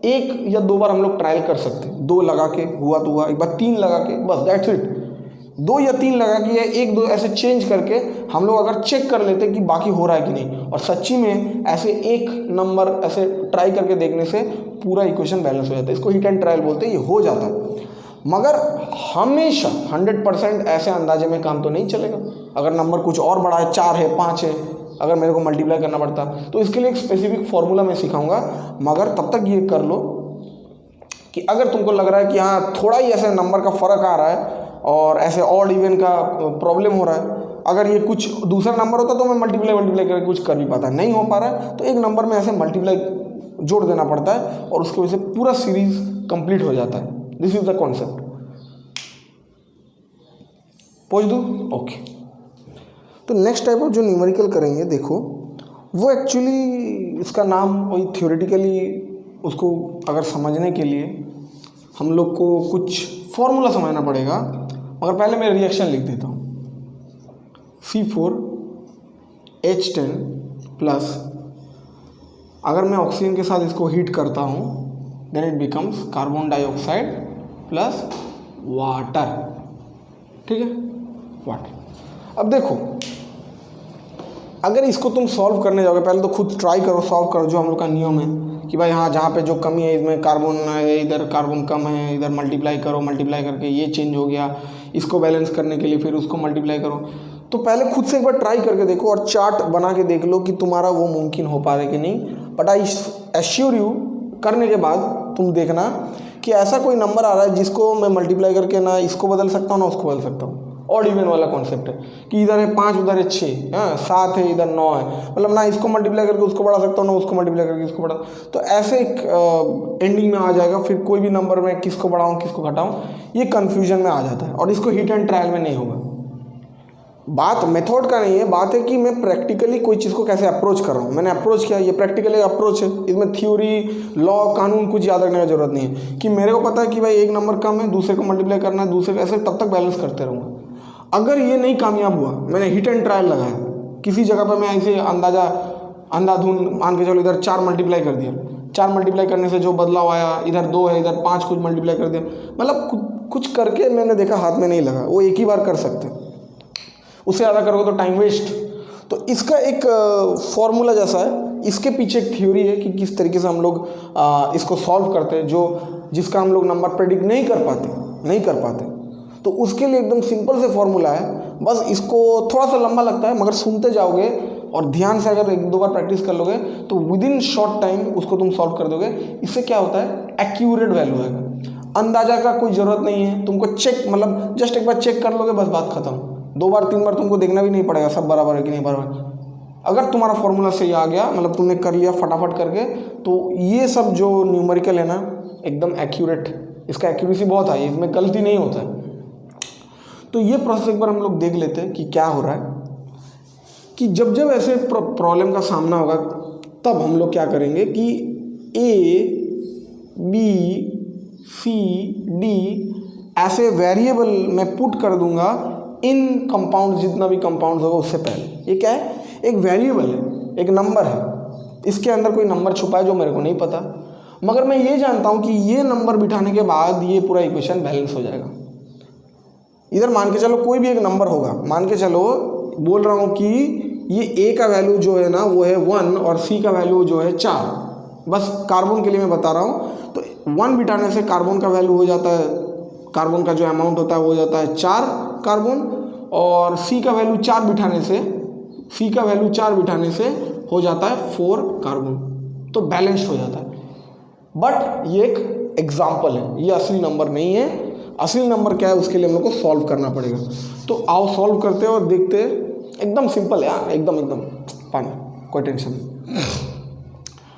1 या 2 बार हम लोग ट्रायल कर सकते हैं, 2 लगा के हुआ तो हुआ, एक बार 3 लगा के, बस दैट्स इट। 2 या 3 लगा के या 1 2 ऐसे चेंज करके हम लोग अगर चेक कर लेते कि बाकी हो रहा है कि नहीं, और सच्ची में ऐसे एक नंबर ऐसे ट्राई करके देखने से पूरा इक्वेशन बैलेंस हो जाता है। इसको हिट एंड ट्रायल बोलते हैं, ये हो जाता है। मगर हमेशा 100% ऐसे अंदाजे में काम तो नहीं चलेगा। अगर नंबर कुछ और बड़ा है, 4 है 5 है, अगर मेरे को मल्टीप्लाई करना पड़ता तो इसके लिए एक स्पेसिफिक फॉर्मूला मैं सिखाऊंगा। मगर तब तक ये कर लो कि अगर तुमको लग रहा है कि हाँ थोड़ा ही ऐसे नंबर का फ़र्क आ रहा है और ऐसे ऑड इवन का प्रॉब्लम हो रहा है, अगर ये कुछ दूसरा नंबर होता तो मैं मल्टीप्लाई करके कुछ कर भी पाता, नहीं हो पा रहा है तो एक नंबर में ऐसे मल्टीप्लाई जोड़ देना पड़ता है और उसकी वजह से पूरा सीरीज कंप्लीट हो जाता है। This is the concept. पहुँच दूँ? ओके। तो नेक्स्ट टाइप ऑफ जो न्यूमेरिकल करेंगे देखो, वो एक्चुअली इसका नाम वही थ्योरेटिकली उसको अगर समझने के लिए हम लोग को कुछ फॉर्मूला समझना पड़ेगा। मगर पहले मैं रिएक्शन लिख देता हूँ। C4H10 प्लस, अगर मैं ऑक्सीजन के साथ इसको हीट करता हूँ then it becomes carbon dioxide plus water. ठीक है, वाटर। अब देखो अगर इसको तुम सॉल्व करने जाओगे, पहले तो खुद ट्राई करो, सॉल्व करो, जो हम लोग का नियम है कि भाई हाँ जहाँ पे जो कमी है इसमें कार्बन है, इधर कार्बन कम है, इधर मल्टीप्लाई करो, मल्टीप्लाई करके ये चेंज हो गया, इसको बैलेंस करने के लिए फिर उसको मल्टीप्लाई करो। तो पहले खुद से एक बार ट्राई करके देखो और चार्ट बना के देख लो कि तुम्हारा वो मुमकिन हो पा रहा है कि नहीं। बट आई एश्योर यू, करने के बाद तुम देखना कि ऐसा कोई नंबर आ रहा है जिसको मैं मल्टीप्लाई करके ना इसको बदल सकता हूँ ना उसको बदल सकता हूँ। ऑड इवन वाला कॉन्सेप्ट है कि इधर है 5 उधर है 6, 7 है इधर 9 है, मतलब ना इसको मल्टीप्लाई करके उसको बढ़ा सकता हूँ ना उसको मल्टीप्लाई करके इसको बढ़ा, तो ऐसे एक एंडिंग में आ जाएगा। फिर कोई भी नंबर में किसको बढ़ाऊँ किसको घटाऊँ ये कन्फ्यूजन में आ जाता है, और इसको हिट एंड ट्रायल में नहीं होगा। बात मेथड का नहीं है, बात है कि मैं प्रैक्टिकली कोई चीज़ को कैसे अप्रोच कर रहा हूँ। मैंने अप्रोच किया, ये प्रैक्टिकली अप्रोच है, इसमें थ्योरी लॉ कानून कुछ याद रखने की जरूरत नहीं है कि मेरे को पता है कि भाई एक नंबर कम है, दूसरे को मल्टीप्लाई करना है, दूसरे को ऐसे तब तक बैलेंस करते रहूँगा। अगर ये नहीं कामयाब हुआ, मैंने हिट एंड ट्रायल लगाया, किसी जगह पर मैं ऐसे अंधाधुन मान के चलो इधर 4 मल्टीप्लाई कर दिया, 4 मल्टीप्लाई करने से जो बदलाव आया, इधर 2 है इधर 5 कुछ मल्टीप्लाई कर दिया, मतलब कुछ करके मैंने देखा हाथ में नहीं लगा। वो एक ही बार कर सकते, उससे ज़्यादा करोगे तो टाइम वेस्ट। तो इसका एक फॉर्मूला जैसा है, इसके पीछे एक थ्योरी है कि किस तरीके से हम लोग इसको सॉल्व करते हैं, जिसका हम लोग नंबर प्रेडिक्ट नहीं कर पाते। तो उसके लिए एकदम सिंपल से फॉर्मूला है, बस इसको थोड़ा सा लंबा लगता है, मगर सुनते जाओगे और ध्यान से अगर 1-2 बार प्रैक्टिस कर लोगे तो विद इन शॉर्ट टाइम उसको तुम सॉल्व कर दोगे। इससे क्या होता है, एक्यूरेट वैल्यू आएगा, अंदाजा का कोई ज़रूरत नहीं है तुमको, चेक मतलब जस्ट एक बार चेक कर लोगे बस बात खत्म। 2 बार 3 बार तुमको देखना भी नहीं पड़ेगा सब बराबर है कि नहीं बराबर। अगर तुम्हारा फॉर्मूला सही आ गया, मतलब तुमने कर लिया फटाफट करके, तो ये सब जो न्यूमेरिकल है ना एकदम एक्यूरेट, इसका एक्यूरेसी बहुत हाई है, इसमें गलती नहीं होता है। तो ये प्रोसेस एक बार हम लोग देख लेते हैं कि क्या हो रहा है, कि जब ऐसे प्रॉब्लम का सामना होगा तब हम लोग क्या करेंगे कि A B C D ऐसे वेरिएबल मैं पुट कर दूंगा इन कंपाउंड, जितना भी कंपाउंड होगा उससे पहले। ये क्या है, एक वेरिएबल है, एक नंबर है, इसके अंदर कोई नंबर छुपा है जो मेरे को नहीं पता, मगर मैं ये जानता हूँ कि ये नंबर बिठाने के बाद ये पूरा इक्वेशन बैलेंस हो जाएगा। इधर मान के चलो कोई भी एक नंबर होगा, मान के चलो बोल रहा हूँ कि ये A का वैल्यू जो है ना वो है 1 और C का वैल्यू जो है 4, बस कार्बन के लिए मैं बता रहा हूँ। तो 1 बिठाने से कार्बन का वैल्यू हो जाता है, कार्बन का जो अमाउंट होता है वो हो जाता है 4 कार्बन, और C का वैल्यू 4 बिठाने से हो जाता है 4 कार्बन, तो बैलेंस्ड हो जाता है। बट ये एक एग्जाम्पल है, ये असली नंबर नहीं है। असली नंबर क्या है उसके लिए हम लोग को सॉल्व करना पड़ेगा। तो आओ सॉल्व करते हैं और देखते हैं, एकदम सिंपल है यार, एकदम पानी, कोई टेंशन नहीं।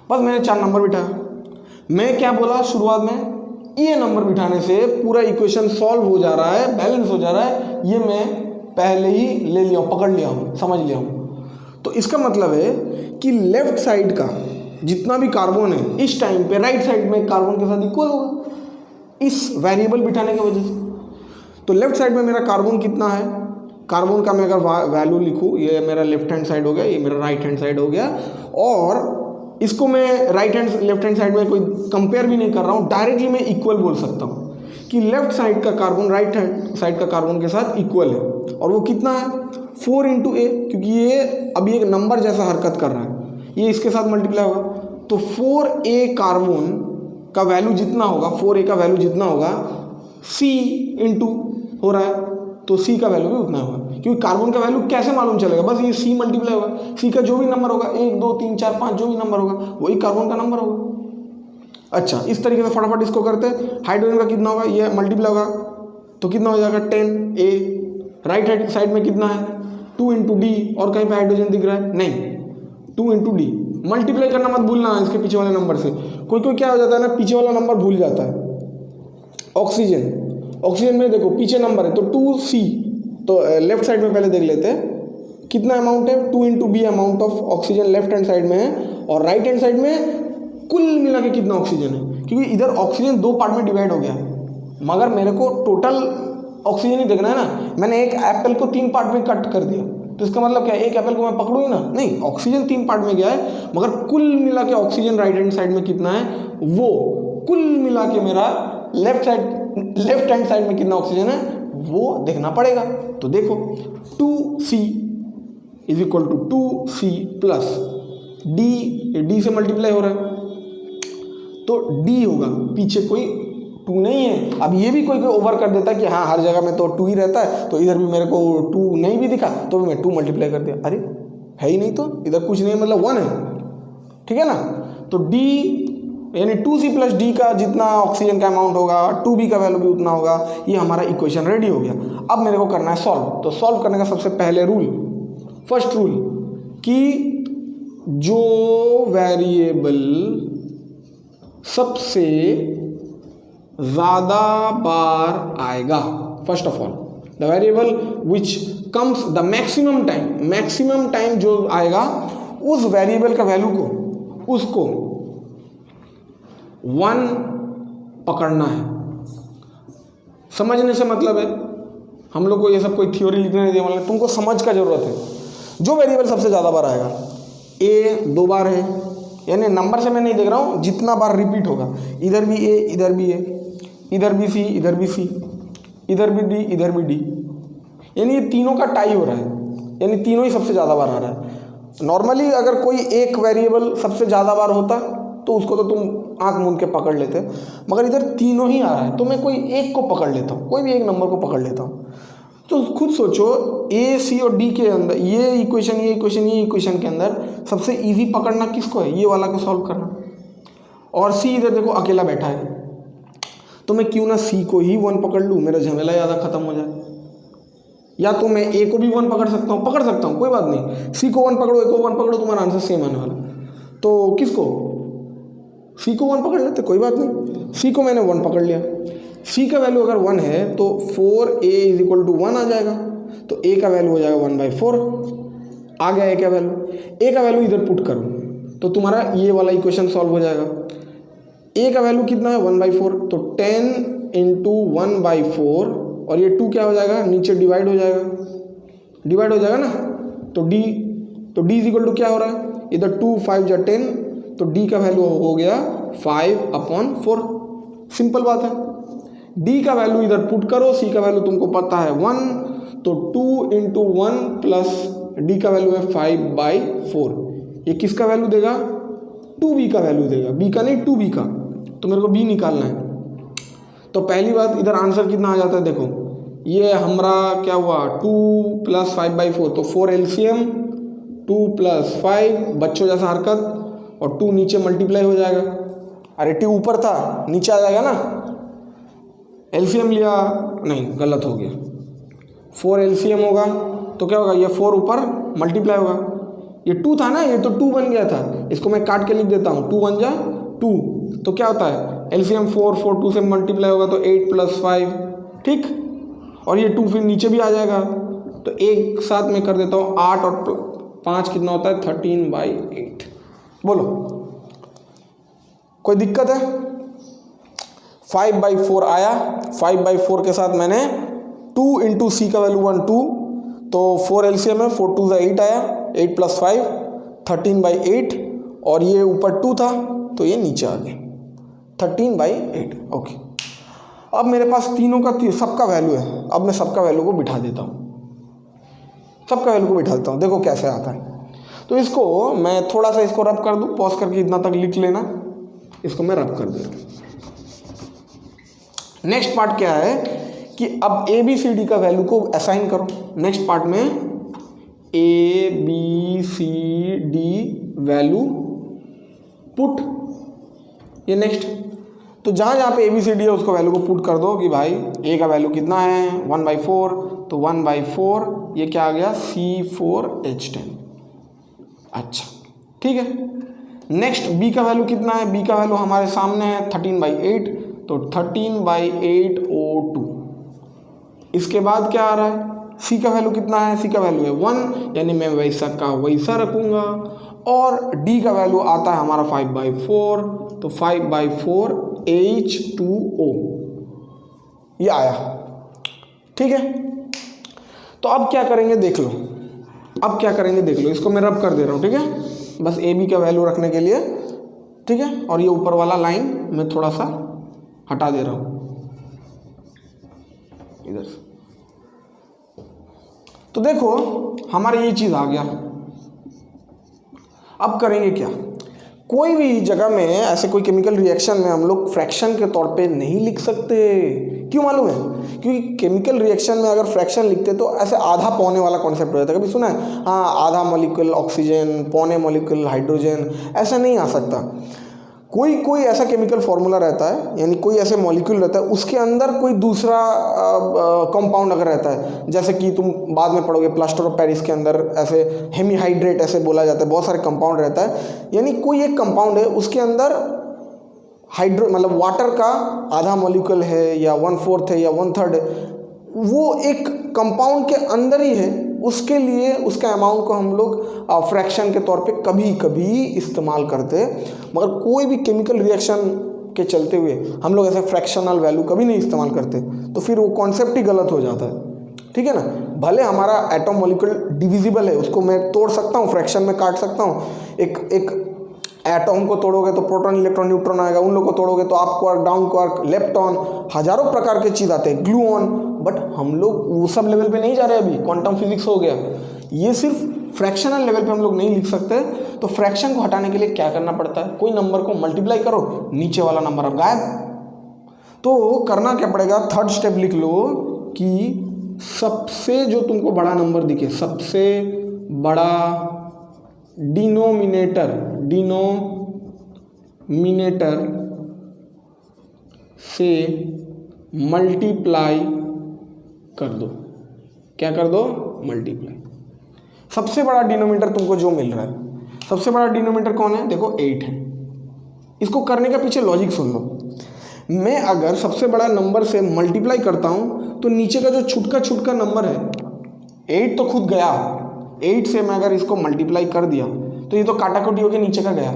बस मैंने 4 नंबर बिठाया, मैं क्या बोला शुरुआत में, ये नंबर बिठाने से पूरा इक्वेशन सॉल्व हो जा रहा है, बैलेंस हो जा रहा है, ये मैं पहले ही ले लिया हूँ, पकड़ लिया हूँ, समझ लिया हूँ। तो इसका मतलब है कि लेफ्ट साइड का जितना भी कार्बन है इस टाइम पे राइट साइड में कार्बन के साथ इक्वल होगा, इस वेरिएबल बिठाने की वजह से। तो लेफ्ट साइड में मेरा कार्बन कितना है, कार्बन का मैं अगर वैल्यू लिखूँ, ये मेरा लेफ्ट हैंड साइड हो गया, ये मेरा राइट हैंड साइड हो गया, और इसको मैं right hand left hand side में कोई कंपेयर भी नहीं कर रहा हूँ, डायरेक्टली मैं इक्वल बोल सकता हूँ कि लेफ्ट साइड का कार्बन राइट हैंड साइड का कार्बन के साथ इक्वल है। और वो कितना है, 4 × A, क्योंकि ये अभी एक नंबर जैसा हरकत कर रहा है, ये इसके साथ मल्टीप्लाई होगा। तो 4A कार्बन का वैल्यू जितना होगा, 4A का वैल्यू जितना होगा, C × हो रहा है, तो C का वैल्यू भी उतना होगा। क्योंकि कार्बन का वैल्यू कैसे मालूम चलेगा, बस ये C मल्टीप्लाई होगा, C का जो भी नंबर होगा 1 2 3 4 5 जो भी नंबर होगा वही कार्बन का नंबर होगा। अच्छा, इस तरीके से फटाफट इसको करते हैं। हाइड्रोजन का कितना होगा, ये मल्टीप्लाई होगा तो कितना हो जाएगा 10A। राइट हैंड साइड में कितना है 2 × D, और कहीं पे हाइड्रोजन दिख रहा है नहीं, 2 × D। मल्टीप्लाई करना मत भूलना इसके पीछे वाले नंबर से, कोई क्या हो जाता है ना, पीछे वाला नंबर भूल जाता है। ऑक्सीजन में देखो पीछे नंबर है तो 2C, तो लेफ्ट साइड में पहले देख लेते हैं कितना अमाउंट है, 2 × B amount of oxygen left hand side में है, और राइट हैंड साइड में कुल मिला के कितना ऑक्सीजन है, क्योंकि इधर ऑक्सीजन 2 पार्ट में डिवाइड हो गया, मगर मेरे को टोटल ऑक्सीजन ही देखना है ना। मैंने एक एप्पल को 3 पार्ट में कट कर दिया, तो इसका मतलब क्या है, एक एप्पल को मैं पकड़ूँ ही ना, नहीं, ऑक्सीजन 3 पार्ट में गया है, मगर कुल मिला के ऑक्सीजन राइट हैंड साइड में कितना है, वो कुल मिला के मेरा लेफ्ट हैंड साइड में कितना ऑक्सीजन है वो देखना पड़ेगा। तो देखो 2C = 2C प्लस D से मल्टीप्लाई हो रहा है तो D होगा, पीछे कोई 2 नहीं है। अब ये भी कोई ओवर कर देता है कि हाँ हर जगह में तो 2 ही रहता है, तो इधर भी मेरे को 2 नहीं भी दिखा तो भी मैं 2 मल्टीप्लाई कर दिया, अरे है ही नहीं तो इधर कुछ नहीं है, मतलब 1 है, ठीक है ना। तो D यानी 2C प्लस डी का जितना ऑक्सीजन का अमाउंट होगा 2B का वैल्यू भी उतना होगा। ये हमारा इक्वेशन रेडी हो गया। अब मेरे को करना है सॉल्व। तो सॉल्व करने का सबसे पहले रूल, फर्स्ट रूल, कि जो वेरिएबल सबसे ज़्यादा बार आएगा, first of all the variable which comes the maximum time जो आएगा, उस वेरिएबल का वैल्यू को, उसको 1 पकड़ना है। समझने से मतलब है, हम लोग को ये सब कोई थ्योरी लिखने नहीं दिया, मतलब तुमको समझ का जरूरत है। जो वेरिएबल सबसे ज़्यादा बार आएगा, ए 2 बार है, यानी नंबर से मैं नहीं देख रहा हूँ, जितना बार रिपीट होगा, इधर भी ए, इधर भी ए, इधर भी सी, इधर भी सी, इधर भी डी, इधर भी डी, यानी ये तीनों का टाई हो रहा है, यानी तीनों ही सबसे ज़्यादा बार आ रहा है। नॉर्मली अगर कोई एक वेरिएबल सबसे ज़्यादा बार होता तो उसको तो तुम आंख मूंद के पकड़ लेते, मगर इधर तीनों ही आ रहा है तो मैं कोई एक को पकड़ लेता हूँ, कोई भी एक नंबर को पकड़ लेता हूँ। तो खुद सोचो, ए, सी और डी के अंदर ये इक्वेशन के अंदर सबसे इजी पकड़ना किसको है? ये वाला को सॉल्व करना। और सी इधर देखो अकेला बैठा है, तो मैं क्यों ना सी को ही 1 पकड़ लूँ, मेरा झमेला ज़्यादा खत्म हो जाए। या तो मैं ए को भी 1 पकड़ सकता हूँ, कोई बात नहीं, सी को 1 पकड़ो, ए को 1 पकड़ो, तुम्हारा आंसर सेम आने वाला। तो किसको? सी को 1 पकड़ लेते, कोई बात नहीं। सी को मैंने 1 पकड़ लिया। सी का वैल्यू अगर 1 है तो 4a = 1 आ जाएगा, तो a का वैल्यू हो जाएगा 1/4। आ गया a का वैल्यू। a का वैल्यू इधर पुट करो तो तुम्हारा ये वाला इक्वेशन सॉल्व हो जाएगा। a का वैल्यू कितना है? 1/4, तो 10 × 1/4, और ये 2 क्या हो जाएगा? नीचे डिवाइड हो जाएगा ना। तो d = क्या हो रहा है? इधर 2 5 × 10, तो d का वैल्यू हो गया 5/4। सिंपल बात है। d का वैल्यू इधर पुट करो, c का वैल्यू तुमको पता है 1, तो 2 × 1 प्लस d का वैल्यू है 5/4। ये किसका वैल्यू देगा? 2b का वैल्यू देगा, b का नहीं 2b का। तो मेरे को b निकालना है। तो पहली बात, इधर आंसर कितना आ जाता है देखो, ये हमारा क्या हुआ 2 + 5/4, तो 4 LCM 2 + 5, बच्चों जैसा हरकत, और 2 नीचे मल्टीप्लाई हो जाएगा। अरे 2 ऊपर था, नीचे आ जाएगा ना। एलसीएम लिया, नहीं गलत हो गया, 4 LCM होगा तो क्या होगा, ये 4 ऊपर मल्टीप्लाई होगा। ये 2 था ना, ये तो 2 बन गया था, इसको मैं काट के लिख देता हूँ, 2 × 2, तो क्या होता है एलसीएम 4 2 से मल्टीप्लाई होगा तो 8 + 5, ठीक। और ये 2 फिर नीचे भी आ जाएगा, तो एक साथ में कर देता हूँ 8 और 5 कितना होता है 13/8। बोलो कोई दिक्कत है? 5/4 आया, 5/4 के साथ मैंने 2 × c का वैल्यू 1 2, तो 4 LCM है, 4 2 8 आया, 8 + 5 13/8, और ये ऊपर 2 था तो ये नीचे आ गया 13/8। ओके, अब मेरे पास तीनों का सबका वैल्यू है। अब मैं सबका वैल्यू को बिठा देता हूँ, देखो कैसे आता है। तो इसको मैं थोड़ा सा इसको रब कर दूँ, पॉज करके इतना तक लिख लेना, इसको मैं रब कर दे रहा हूँ। नेक्स्ट पार्ट क्या है कि अब ABCD का वैल्यू को असाइन करो। नेक्स्ट पार्ट में ABCD वैल्यू पुट, ये नेक्स्ट। तो जहाँ पे ABCD है उसको वैल्यू को पुट कर दो कि भाई A का वैल्यू कितना है 1/4, तो 1/4 ये क्या आ गया C4H10। अच्छा ठीक है। नेक्स्ट B का वैल्यू कितना है? B का वैल्यू हमारे सामने है 13/8, तो 13/8 O2। इसके बाद क्या आ रहा है? C का वैल्यू कितना है? C का वैल्यू है 1, यानी मैं वैसा का वैसा रखूँगा। और D का वैल्यू आता है हमारा 5/4, तो 5/4 H2O ये आया, ठीक है। तो अब क्या करेंगे देख लो, इसको मैं रब कर दे रहा हूँ, ठीक है, बस AB का वैल्यू रखने के लिए, ठीक है। और ये ऊपर वाला लाइन मैं थोड़ा सा हटा दे रहा हूँ इधर से। तो देखो हमारा ये चीज़ आ गया। अब करेंगे क्या? कोई भी जगह में ऐसे कोई केमिकल रिएक्शन में हम लोग फ्रैक्शन के तौर पे नहीं लिख सकते। क्यों मालूम है? क्योंकि केमिकल रिएक्शन में अगर फ्रैक्शन लिखते तो ऐसे आधा पौने वाला कॉन्सेप्ट हो जाता है। कभी सुना है? हाँ, आधा मॉलिक्यूल ऑक्सीजन, पौने मॉलिक्यूल हाइड्रोजन, ऐसा नहीं आ सकता। कोई ऐसा केमिकल फॉर्मूला रहता है, यानी कोई ऐसे मॉलिक्यूल रहता है, उसके अंदर कोई दूसरा कंपाउंड अगर रहता है, जैसे कि तुम बाद में पढ़ोगे प्लास्टर ऑफ पेरिस के अंदर ऐसे हेमीहाइड्रेट ऐसे बोला जाता है, बहुत सारे कंपाउंड रहता है, यानी कोई एक कंपाउंड है उसके अंदर हाइड्रो मतलब वाटर का आधा मॉलिक्यूल है या 1/4 है या 1/3 है, वो एक कंपाउंड के अंदर ही है, उसके लिए उसका अमाउंट को हम लोग फ्रैक्शन के तौर पे कभी कभी इस्तेमाल करते हैं, मगर कोई भी केमिकल रिएक्शन के चलते हुए हम लोग ऐसे फ्रैक्शनल वैल्यू कभी नहीं इस्तेमाल करते, तो फिर वो कॉन्सेप्ट ही गलत हो जाता है। ठीक है ना, भले हमारा एटॉम मॉलिक्यूल डिविजिबल है, उसको मैं तोड़ सकता हूँ, फ्रैक्शन में काट सकता हूँ, एक एटॉम को तोड़ोगे तो प्रोटॉन इलेक्ट्रॉन न्यूट्रॉन आएगा, उन लोग को तोड़ोगे तो up quark down quark lepton, हजारों प्रकार के चीज़ आते हैं, ग्लूऑन, बट हम लोग वो सब लेवल पे नहीं जा रहे, अभी क्वांटम फिजिक्स हो गया, ये सिर्फ फ्रैक्शनल लेवल पे हम लोग नहीं लिख सकते। तो फ्रैक्शन को हटाने के लिए क्या करना पड़ता है, कोई नंबर को मल्टीप्लाई करो, नीचे वाला नंबर अब गायब। तो करना क्या पड़ेगा, थर्ड स्टेप लिख लो कि सबसे जो तुमको बड़ा नंबर दिखे, सबसे बड़ा डिनोमिनेटर से मल्टीप्लाई कर दो। क्या कर दो, मल्टीप्लाई। सबसे बड़ा डिनोमिनेटर तुमको जो मिल रहा है, सबसे बड़ा डिनोमिनेटर कौन है, देखो 8 है। इसको करने का पीछे लॉजिक सुन लो, मैं अगर सबसे बड़ा नंबर से मल्टीप्लाई करता हूँ तो नीचे का जो छुटका नंबर है 8 तो खुद गया, 8 से मैं अगर इसको मल्टीप्लाई कर दिया तो ये तो काटाकुटी होकर नीचे का गया,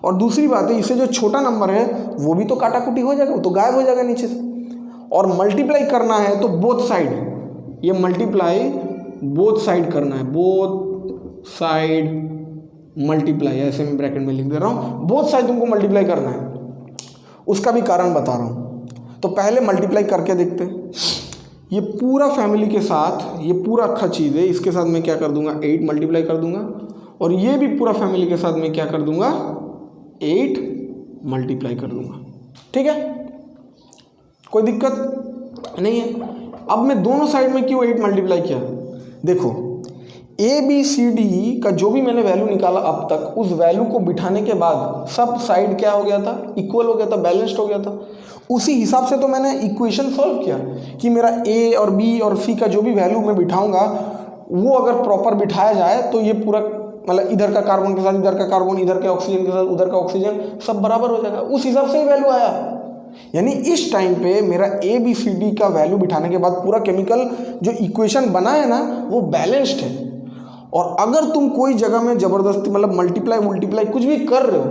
और दूसरी बात है इससे जो छोटा नंबर है वो भी तो काटाकुटी हो जाएगा, वो तो गायब हो जाएगा नीचे से। और मल्टीप्लाई करना है तो बोथ साइड, ये मल्टीप्लाई बोथ साइड करना है, बोथ साइड मल्टीप्लाई, ऐसे मैं ब्रैकेट में लिख दे रहा हूँ, बोथ साइड तुमको मल्टीप्लाई करना है। उसका भी कारण बता रहा हूँ, तो पहले मल्टीप्लाई करके देखते हैं। ये पूरा फैमिली के साथ, ये पूरा अच्छा चीज़ है, इसके साथ मैं क्या कर दूंगा, 8 मल्टीप्लाई कर दूंगा, और ये भी पूरा फैमिली के साथ मैं क्या कर दूंगा, 8 मल्टीप्लाई कर दूंगा। ठीक है, कोई दिक्कत नहीं है। अब मैं दोनों साइड में क्यों 8 मल्टीप्लाई किया, देखो ABCD का जो भी मैंने वैल्यू निकाला अब तक, उस वैल्यू को बिठाने के बाद सब साइड क्या हो गया था, इक्वल हो गया था, बैलेंस्ड हो गया था। उसी हिसाब से तो मैंने इक्वेशन सॉल्व किया कि मेरा A और B और C का जो भी वैल्यू मैं बिठाऊंगा वो अगर प्रॉपर बिठाया जाए तो ये पूरा मतलब इधर का कार्बन के साथ इधर का कार्बन, इधर के ऑक्सीजन के साथ उधर का ऑक्सीजन, सब बराबर हो जाएगा। उस हिसाब से ही वैल्यू आया, यानी इस टाइम पे मेरा ABCD का वैल्यू बिठाने के बाद पूरा केमिकल जो इक्वेशन बना है ना वो बैलेंस्ड है। और अगर तुम कोई जगह में ज़बरदस्ती मतलब मल्टीप्लाई कुछ भी कर रहे हो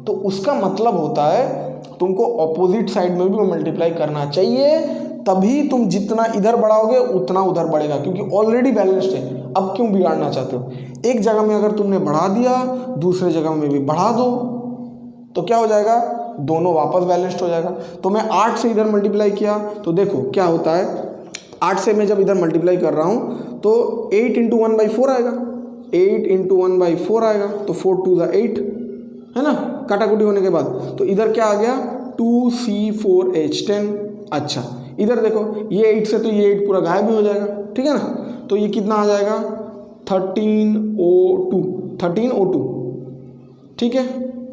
तो उसका मतलब होता है तुमको ऑपोजिट साइड में भी मल्टीप्लाई करना चाहिए, तभी तुम जितना इधर बढ़ाओगे उतना उधर बढ़ेगा, क्योंकि ऑलरेडी बैलेंस्ड है। अब क्यों बिगाड़ना चाहते हो, एक जगह में अगर तुमने बढ़ा दिया दूसरे जगह में भी बढ़ा दो तो क्या हो जाएगा, दोनों वापस बैलेंस्ड हो जाएगा। तो मैं 8 से इधर मल्टीप्लाई किया तो देखो क्या होता है, 8 से मैं जब इधर मल्टीप्लाई कर रहा हूँ तो 8 × 1/4 आएगा, 8 × 1/4 आएगा, तो 4 × 2 = 8 है ना, काटाकुटी होने के बाद। तो इधर क्या आ गया, 2C4H10। अच्छा इधर देखो ये 8 से तो ये 8 पूरा गायब भी हो जाएगा, ठीक है ना। तो ये कितना आ जाएगा, 13O2, ठीक है,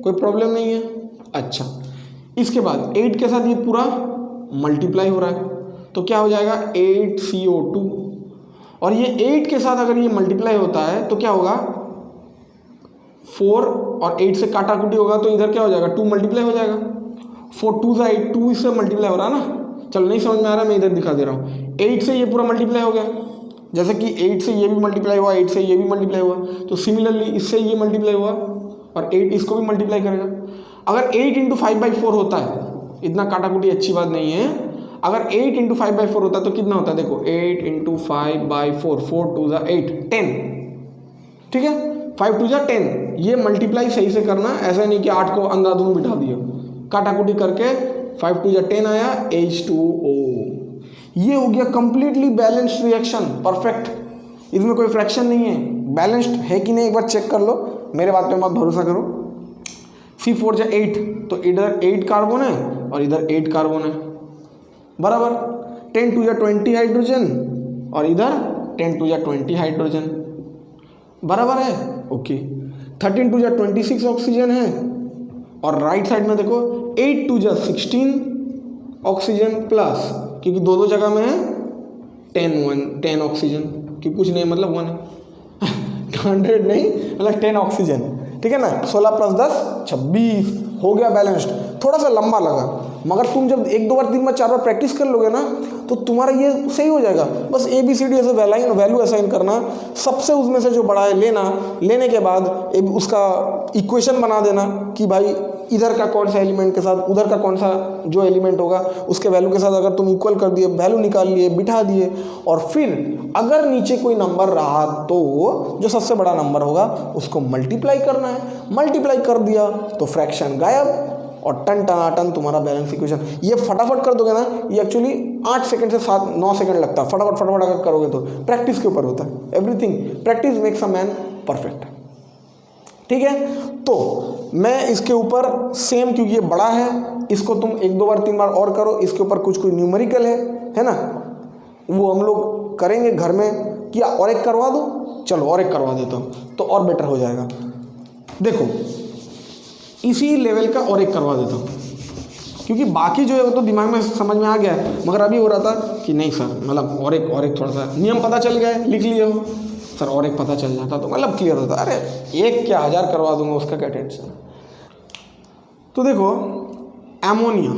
कोई प्रॉब्लम नहीं है। अच्छा इसके बाद 8 के साथ ये पूरा मल्टीप्लाई हो रहा है तो क्या हो जाएगा, 8CO2, और ये 8 के साथ अगर ये मल्टीप्लाई होता है तो क्या होगा, 4 और 8 से काटाकुटी होगा तो इधर क्या हो जाएगा, 2 मल्टीप्लाई हो जाएगा, 4 × 2 = 8, 2 इससे मल्टीप्लाई हो रहा है ना। चलो नहीं समझ में आ रहा, मैं इधर दिखा दे रहा हूँ। 8 से ये पूरा मल्टीप्लाई हो गया, जैसे कि 8 से ये भी मल्टीप्लाई हुआ, 8 से ये भी मल्टीप्लाई हुआ, तो सिमिलरली इससे ये मल्टीप्लाई हुआ और 8 इसको भी मल्टीप्लाई करेगा। अगर 8 × 5/4 होता है, इतना काटाकुटी अच्छी बात नहीं है, अगर 8 × 5/4 होता है तो कितना होता है, देखो 8 × 5/4, 4 × 2 = 8, 10, ठीक है, 5 × 2 = 10। ये मल्टीप्लाई सही से करना, ऐसा नहीं कि 8 को अंधाधुंध बिठा दिया, काटाकुटी करके 5 × 2 = 10 आया, H2O। ये हो गया कंप्लीटली बैलेंस्ड रिएक्शन, परफेक्ट, इसमें कोई फ्रैक्शन नहीं है, बैलेंस्ड है कि नहीं एक बार चेक कर लो, मेरे बात पे मत भरोसा करो। C4 = 8, तो इधर 8 कार्बन है और इधर 8 कार्बन है, बराबर। 10 × 2 = 20 हाइड्रोजन और इधर 10 × 2 = 20 हाइड्रोजन, बराबर है, ओके। 13 × 2 = 26 ऑक्सीजन है और राइट साइड में देखो 8 2 16 ऑक्सीजन प्लस, क्योंकि दो दो जगह में है 10 ऑक्सीजन, कि कुछ नहीं मतलब 1 है 100 नहीं मतलब 10 ऑक्सीजन, ठीक है ना। 16 + 10 26 हो गया बैलेंस्ड। थोड़ा सा लंबा लगा, मगर तुम जब 1 2 बार 3 बार 4 बार प्रैक्टिस कर लोगे ना तो तुम्हारा ये सही हो जाएगा। बस ABCD ऐसे वैल्यू असाइन करना, सबसे उसमें से जो बड़ा है लेना, लेने के बाद उसका इक्वेशन बना देना कि भाई इधर का कौन सा एलिमेंट के साथ उधर का कौन सा जो एलिमेंट होगा उसके वैल्यू के साथ अगर तुम इक्वल कर दिए, वैल्यू निकाल लिए, बिठा दिए, और फिर अगर नीचे कोई नंबर रहा तो जो सबसे बड़ा नंबर होगा उसको मल्टीप्लाई करना है। मल्टीप्लाई कर दिया तो फ्रैक्शन गायब और टन टनाटन तुम्हारा बैलेंस इक्वेशन। ये फटाफट कर दोगे ना, ये एक्चुअली 8 सेकंड से 9 सेकंड लगता है फटाफट अगर करोगे तो। प्रैक्टिस के ऊपर होता है everything, practice makes a man perfect, ठीक है। तो मैं इसके ऊपर सेम, क्योंकि ये बड़ा है, इसको तुम 1 2 बार 3 बार और करो। इसके ऊपर कुछ न्यूमेरिकल है ना, वो हम लोग करेंगे घर में। क्या और एक करवा दो? चलो और एक करवा देता हूँ तो और बेटर हो जाएगा। देखो इसी लेवल का और एक करवा देता हूँ, क्योंकि बाकी जो है वो तो दिमाग में समझ में आ गया है, मगर अभी हो रहा था कि नहीं सर मतलब और एक थोड़ा सा नियम पता चल गया है, लिख लिए हो सर, और एक पता चल जाता तो मतलब क्लियर होता। अरे एक क्या 1000 करवा दूंगा, उसका क्या टेंशन। तो देखो एमोनिया,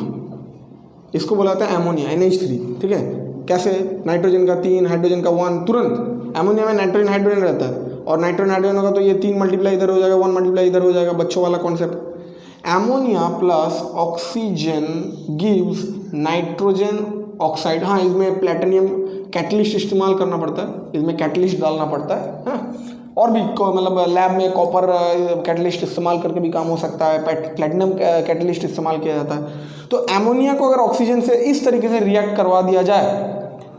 इसको बोला जाता है एमोनिया NH3, ठीक है। कैसे? नाइट्रोजन का 3, हाइड्रोजन का 1, तुरंत एमोनिया में नाइट्रोजन हाइड्रोजन रहता है, और नाइट्रोजन हाइड्रोजन होगा तो ये 3 मल्टीप्लाई इधर हो जाएगा, 1 मल्टीप्लाई इधर हो जाएगा, बच्चों वाला concept. Ammonia plus oxygen gives nitrogen oxide. हाँ, इसमें प्लेटिनियम कैटलिस्ट इस्तेमाल करना पड़ता है, इसमें कैटलिस्ट डालना पड़ता है, हाँ। और भी मतलब लैब में कॉपर कैटलिस्ट इस्तेमाल करके भी काम हो सकता है, प्लेटिनम कैटलिस्ट इस्तेमाल किया जाता है। तो एमोनिया को अगर ऑक्सीजन से इस तरीके से रिएक्ट करवा दिया जाए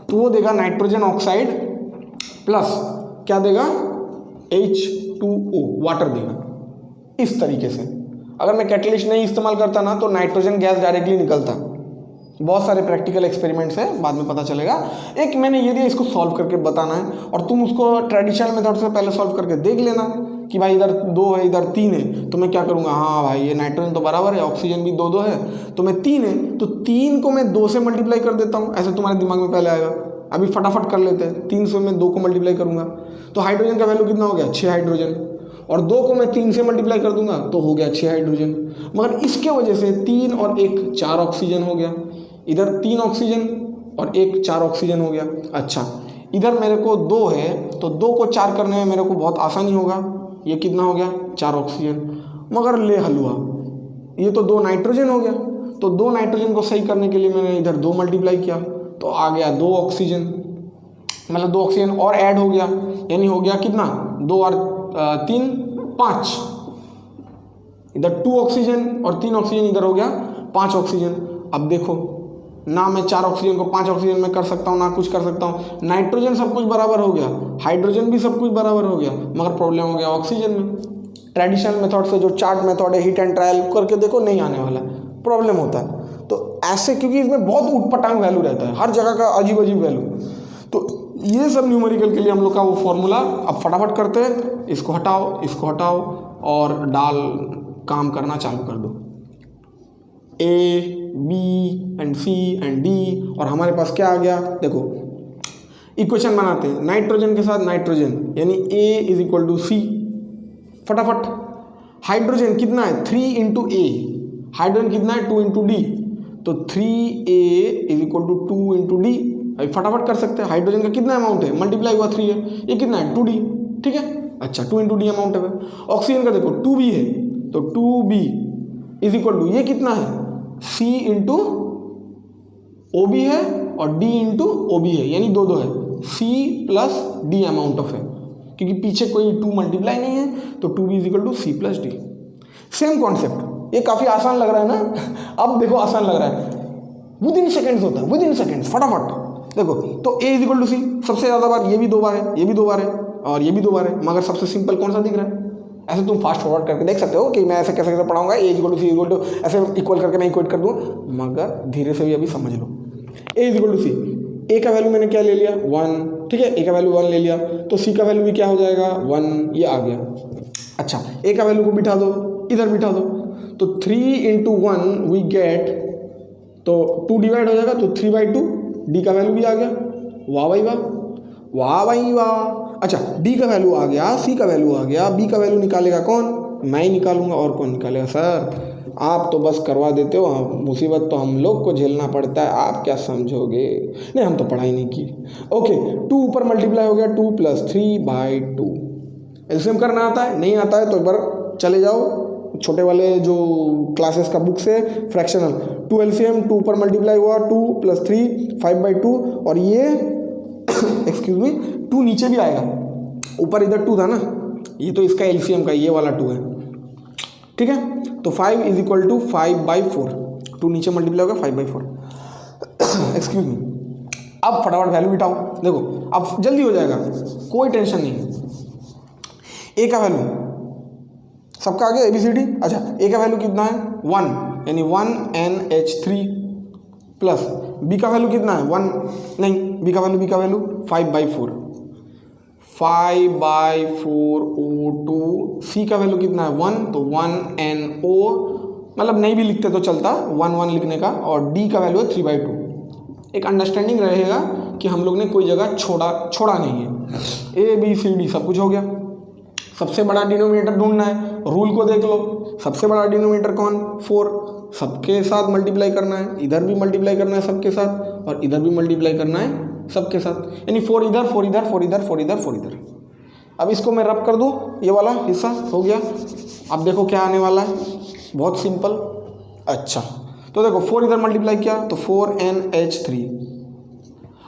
तो वो देगा नाइट्रोजन ऑक्साइड प्लस क्या देगा, H2O, वाटर देगा। इस तरीके से अगर मैं कैटलिस्ट नहीं इस्तेमाल करता ना तो नाइट्रोजन गैस डायरेक्टली निकलता। बहुत सारे प्रैक्टिकल एक्सपेरिमेंट्स है, बाद में पता चलेगा। एक मैंने ये दिया, इसको सॉल्व करके बताना है, और तुम उसको ट्रेडिशनल मेथड से पहले सॉल्व करके देख लेना कि भाई इधर 2 है इधर 3 है, तो मैं क्या करूँगा, हाँ भाई ये नाइट्रोजन तो बराबर है, ऑक्सीजन भी 2 है, तो मैं 3 है तो 3 को मैं 2 से मल्टीप्लाई कर देता हूँ। ऐसे तुम्हारे दिमाग में पहले आएगा। अभी फटाफट कर लेते हैं। 3 से मैं 2 को मल्टीप्लाई करूँगा तो हाइड्रोजन का वैल्यू कितना हो गया, 6 हाइड्रोजन, और 2 को मैं 3 से मल्टीप्लाई कर दूंगा तो हो गया 6 हाइड्रोजन। मगर इसके वजह से 3 और 1 4 ऑक्सीजन हो गया, इधर 3 ऑक्सीजन और 1 4 ऑक्सीजन हो गया। अच्छा, इधर मेरे को 2 है तो 2 को 4 करने में मेरे को बहुत आसानी होगा। ये कितना हो गया, 4 ऑक्सीजन। मगर ले हलवा, ये तो 2 नाइट्रोजन हो गया, तो 2 नाइट्रोजन को सही करने के लिए मैंने इधर 2 मल्टीप्लाई किया तो आ गया 2 ऑक्सीजन, मतलब 2 ऑक्सीजन और ऐड हो गया, यानी हो गया कितना, 2 और 3 5, इधर 2 ऑक्सीजन और 3 ऑक्सीजन, इधर हो गया 5 ऑक्सीजन। अब देखो ना मैं 4 ऑक्सीजन को 5 ऑक्सीजन में कर सकता हूँ, ना कुछ कर सकता हूँ। नाइट्रोजन सब कुछ बराबर हो गया, हाइड्रोजन भी सब कुछ बराबर हो गया, मगर प्रॉब्लम हो गया ऑक्सीजन में। ट्रेडिशनल मेथड से जो चार्ट मेथड है, हीट एंड ट्रायल करके देखो, नहीं आने वाला, प्रॉब्लम होता है। तो ऐसे, क्योंकि इसमें बहुत ऊटपटांग वैल्यू रहता है, हर जगह का अजीब अजीब वैल्यू, तो ये सब न्यूमेरिकल के लिए हम लोग का वो फॉर्मूला। अब फटाफट करते हैं, इसको हटाओ और डाल काम करना चालू कर दो। A, B and C and D, और हमारे पास क्या आ गया, देखो इक्वेशन बनाते हैं। नाइट्रोजन के साथ नाइट्रोजन यानी A = C, फटाफट। हाइड्रोजन कितना है, 3 × A, हाइड्रोजन कितना है, 2 × D, तो 3A = 2 × D। अभी फटाफट कर सकते हैं। हाइड्रोजन का कितना अमाउंट है, मल्टीप्लाई हुआ 3 है, ये कितना है 2D, ठीक है। अच्छा, 2 × D अमाउंट है। ऑक्सीजन का देखो 2B है तो 2B = ये कितना है, C × OB है और D × OB है, यानी 2 है, C + D अमाउंट ऑफ है, क्योंकि पीछे कोई 2 मल्टीप्लाई नहीं है, तो 2B = C + D। Same concept, ये काफ़ी आसान लग रहा है ना। अब देखो आसान लग रहा है, विदिन सेकेंड्स होता है, विदिन सेकेंड्स, फटाफट देखो। तो A = C, सबसे ज़्यादा बार, ये भी 2 बार है, ये भी 2 बार है और ये भी 2 बार है, मगर सबसे सिंपल कौन सा दिख रहा है। ऐसे तुम फास्ट फॉरवर्ड करके देख सकते हो कि मैं ऐसे कैसे कैसे पढ़ाऊंगा, A = C ऐसे इक्वल करके मैं इक्वेट कर दूँ, मगर धीरे से भी अभी समझ लो। A = C, A का वैल्यू मैंने क्या ले लिया, 1, ठीक है, A का वैल्यू 1 ले लिया, तो C का वैल्यू भी क्या हो जाएगा, 1, ये आ गया। अच्छा, A का वैल्यू को बिठा दो, इधर बिठा दो, तो 3 इंटू 1 वी गेट, तो 2 डिवाइड हो जाएगा तो 3/2, डी का वैल्यू भी आ गया। वाह भाई वाह, वाह भाई वाह। अच्छा, डी का वैल्यू आ गया, सी का वैल्यू आ गया, बी का वैल्यू निकालेगा कौन? मैं ही निकालूंगा, और कौन निकालेगा? सर आप तो बस करवा देते हो, मुसीबत तो हम लोग को झेलना पड़ता है, आप क्या समझोगे? नहीं, हम तो पढ़ाई नहीं की। ओके, 2 ऊपर मल्टीप्लाई हो गया, 2 + 3/2। एलसीएम करना आता है? नहीं आता है तो एक बार चले जाओ छोटे वाले जो क्लासेस का बुक से, फ्रैक्शनल 2 एलसीएम, 2 ऊपर मल्टीप्लाई हुआ, 2 + 3 5/2, और ये एक्सक्यूज मी 2 नीचे भी आएगा, ऊपर इधर 2 था ना, ये तो इसका एलसीएम का ये वाला 2 है, ठीक है। तो 5 = 5/4, 2 नीचे मल्टीप्लाई होगा 5/4 एक्सक्यूज मी। अब फटाफट वैल्यू बिठाओ, देखो अब जल्दी हो जाएगा, कोई टेंशन नहीं। ए का वैल्यू सबका आ गया, ABCD। अच्छा, ए का वैल्यू कितना है? 1, यानी 1NH3 प्लस बी का वैल्यू कितना है? 1 नहीं, बी का वैल्यू 5/4, 5/4O2। सी का वैल्यू कितना है? 1, तो 1NO, मतलब नहीं भी लिखते तो चलता, 1 लिखने का, और डी का वैल्यू है 3/2। एक अंडरस्टैंडिंग रहेगा कि हम लोग ने कोई जगह छोड़ा नहीं है। ABCD सब कुछ हो गया। सबसे बड़ा डिनोमिनेटर ढूंढना है, रूल को देख लो, सबसे बड़ा डिनोमिनेटर कौन? 4, सबके साथ मल्टीप्लाई करना है, इधर भी मल्टीप्लाई करना है सबके साथ, और इधर भी मल्टीप्लाई करना है सबके साथ, यानी 4 इधर, 4 इधर, 4 इधर, 4 इधर, 4 इधर। अब इसको मैं रब कर दूँ, ये वाला हिस्सा हो गया। अब देखो क्या आने वाला है, बहुत सिंपल। अच्छा, तो देखो 4 इधर मल्टीप्लाई किया तो 4NH3,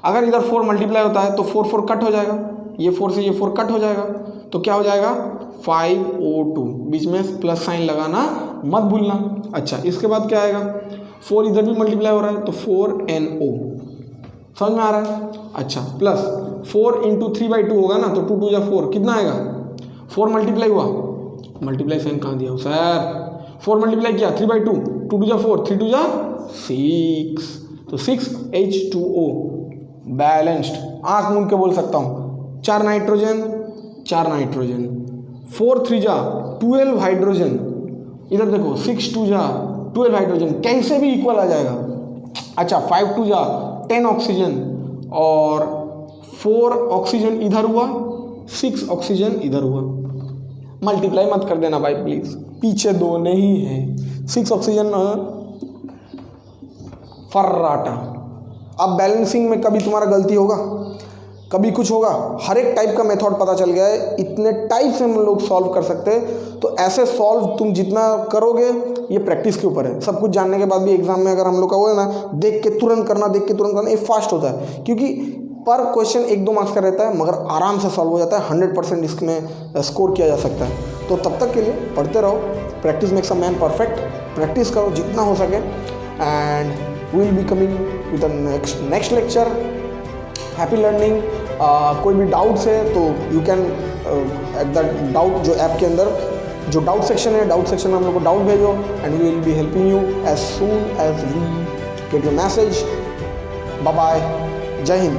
अगर इधर 4 मल्टीप्लाई होता है तो 4 कट हो जाएगा, ये 4 से ये 4 कट हो जाएगा, तो क्या हो जाएगा? 5O2, बीच में प्लस साइन लगाना मत भूलना। अच्छा, इसके बाद क्या आएगा? 4 इधर भी मल्टीप्लाई हो रहा है तो 4NO, समझ में आ रहा है? अच्छा, प्लस 4 × 3/2 होगा ना, तो 2 × 2 = 4, कितना आएगा? 4 मल्टीप्लाई हुआ, मल्टीप्लाई साइन कहाँ दिया सर? 4 मल्टीप्लाई किया 3/2, 2 × 2 = 4, 3 × 2 = 6, तो 6H2O बैलेंस्ड। आँख मूंद के बोल सकता हूँ, 4 नाइट्रोजन, 4 नाइट्रोजन, 4 × 3 = 12 हाइड्रोजन, इधर देखो 6 × 2 = 12 हाइड्रोजन, कैसे भी इक्वल आ जाएगा। अच्छा, 5 × 2 = 10 ऑक्सीजन, और 4 ऑक्सीजन इधर हुआ, 6 ऑक्सीजन इधर हुआ। मल्टीप्लाई मत कर देना भाई प्लीज, पीछे 2 नहीं है, 6 ऑक्सीजन फर्राटा। अब बैलेंसिंग में कभी तुम्हारा गलती होगा, कभी कुछ होगा, हर एक टाइप का मेथड पता चल गया है, इतने टाइप से हम लोग सॉल्व कर सकते हैं। तो ऐसे सॉल्व तुम जितना करोगे, ये प्रैक्टिस के ऊपर है। सब कुछ जानने के बाद भी एग्जाम में अगर हम लोग का वो है ना, देख के तुरंत करना, ये फास्ट होता है, क्योंकि पर क्वेश्चन 1-2 मार्क्स का रहता है, मगर आराम से सॉल्व हो जाता है, 100% इसमें स्कोर किया जा सकता है। तो तब तक के लिए पढ़ते रहो, practice makes a man perfect, practice करो जितना हो सके, and we will be coming with next lecture. Happy learning. कोई भी डाउट्स है तो you can at the doubt, जो ऐप के अंदर जो डाउट सेक्शन है, डाउट सेक्शन में हम लोग को डाउट भेजो, and we will be helping you as soon as we get your message. Bye bye, जय हिंद।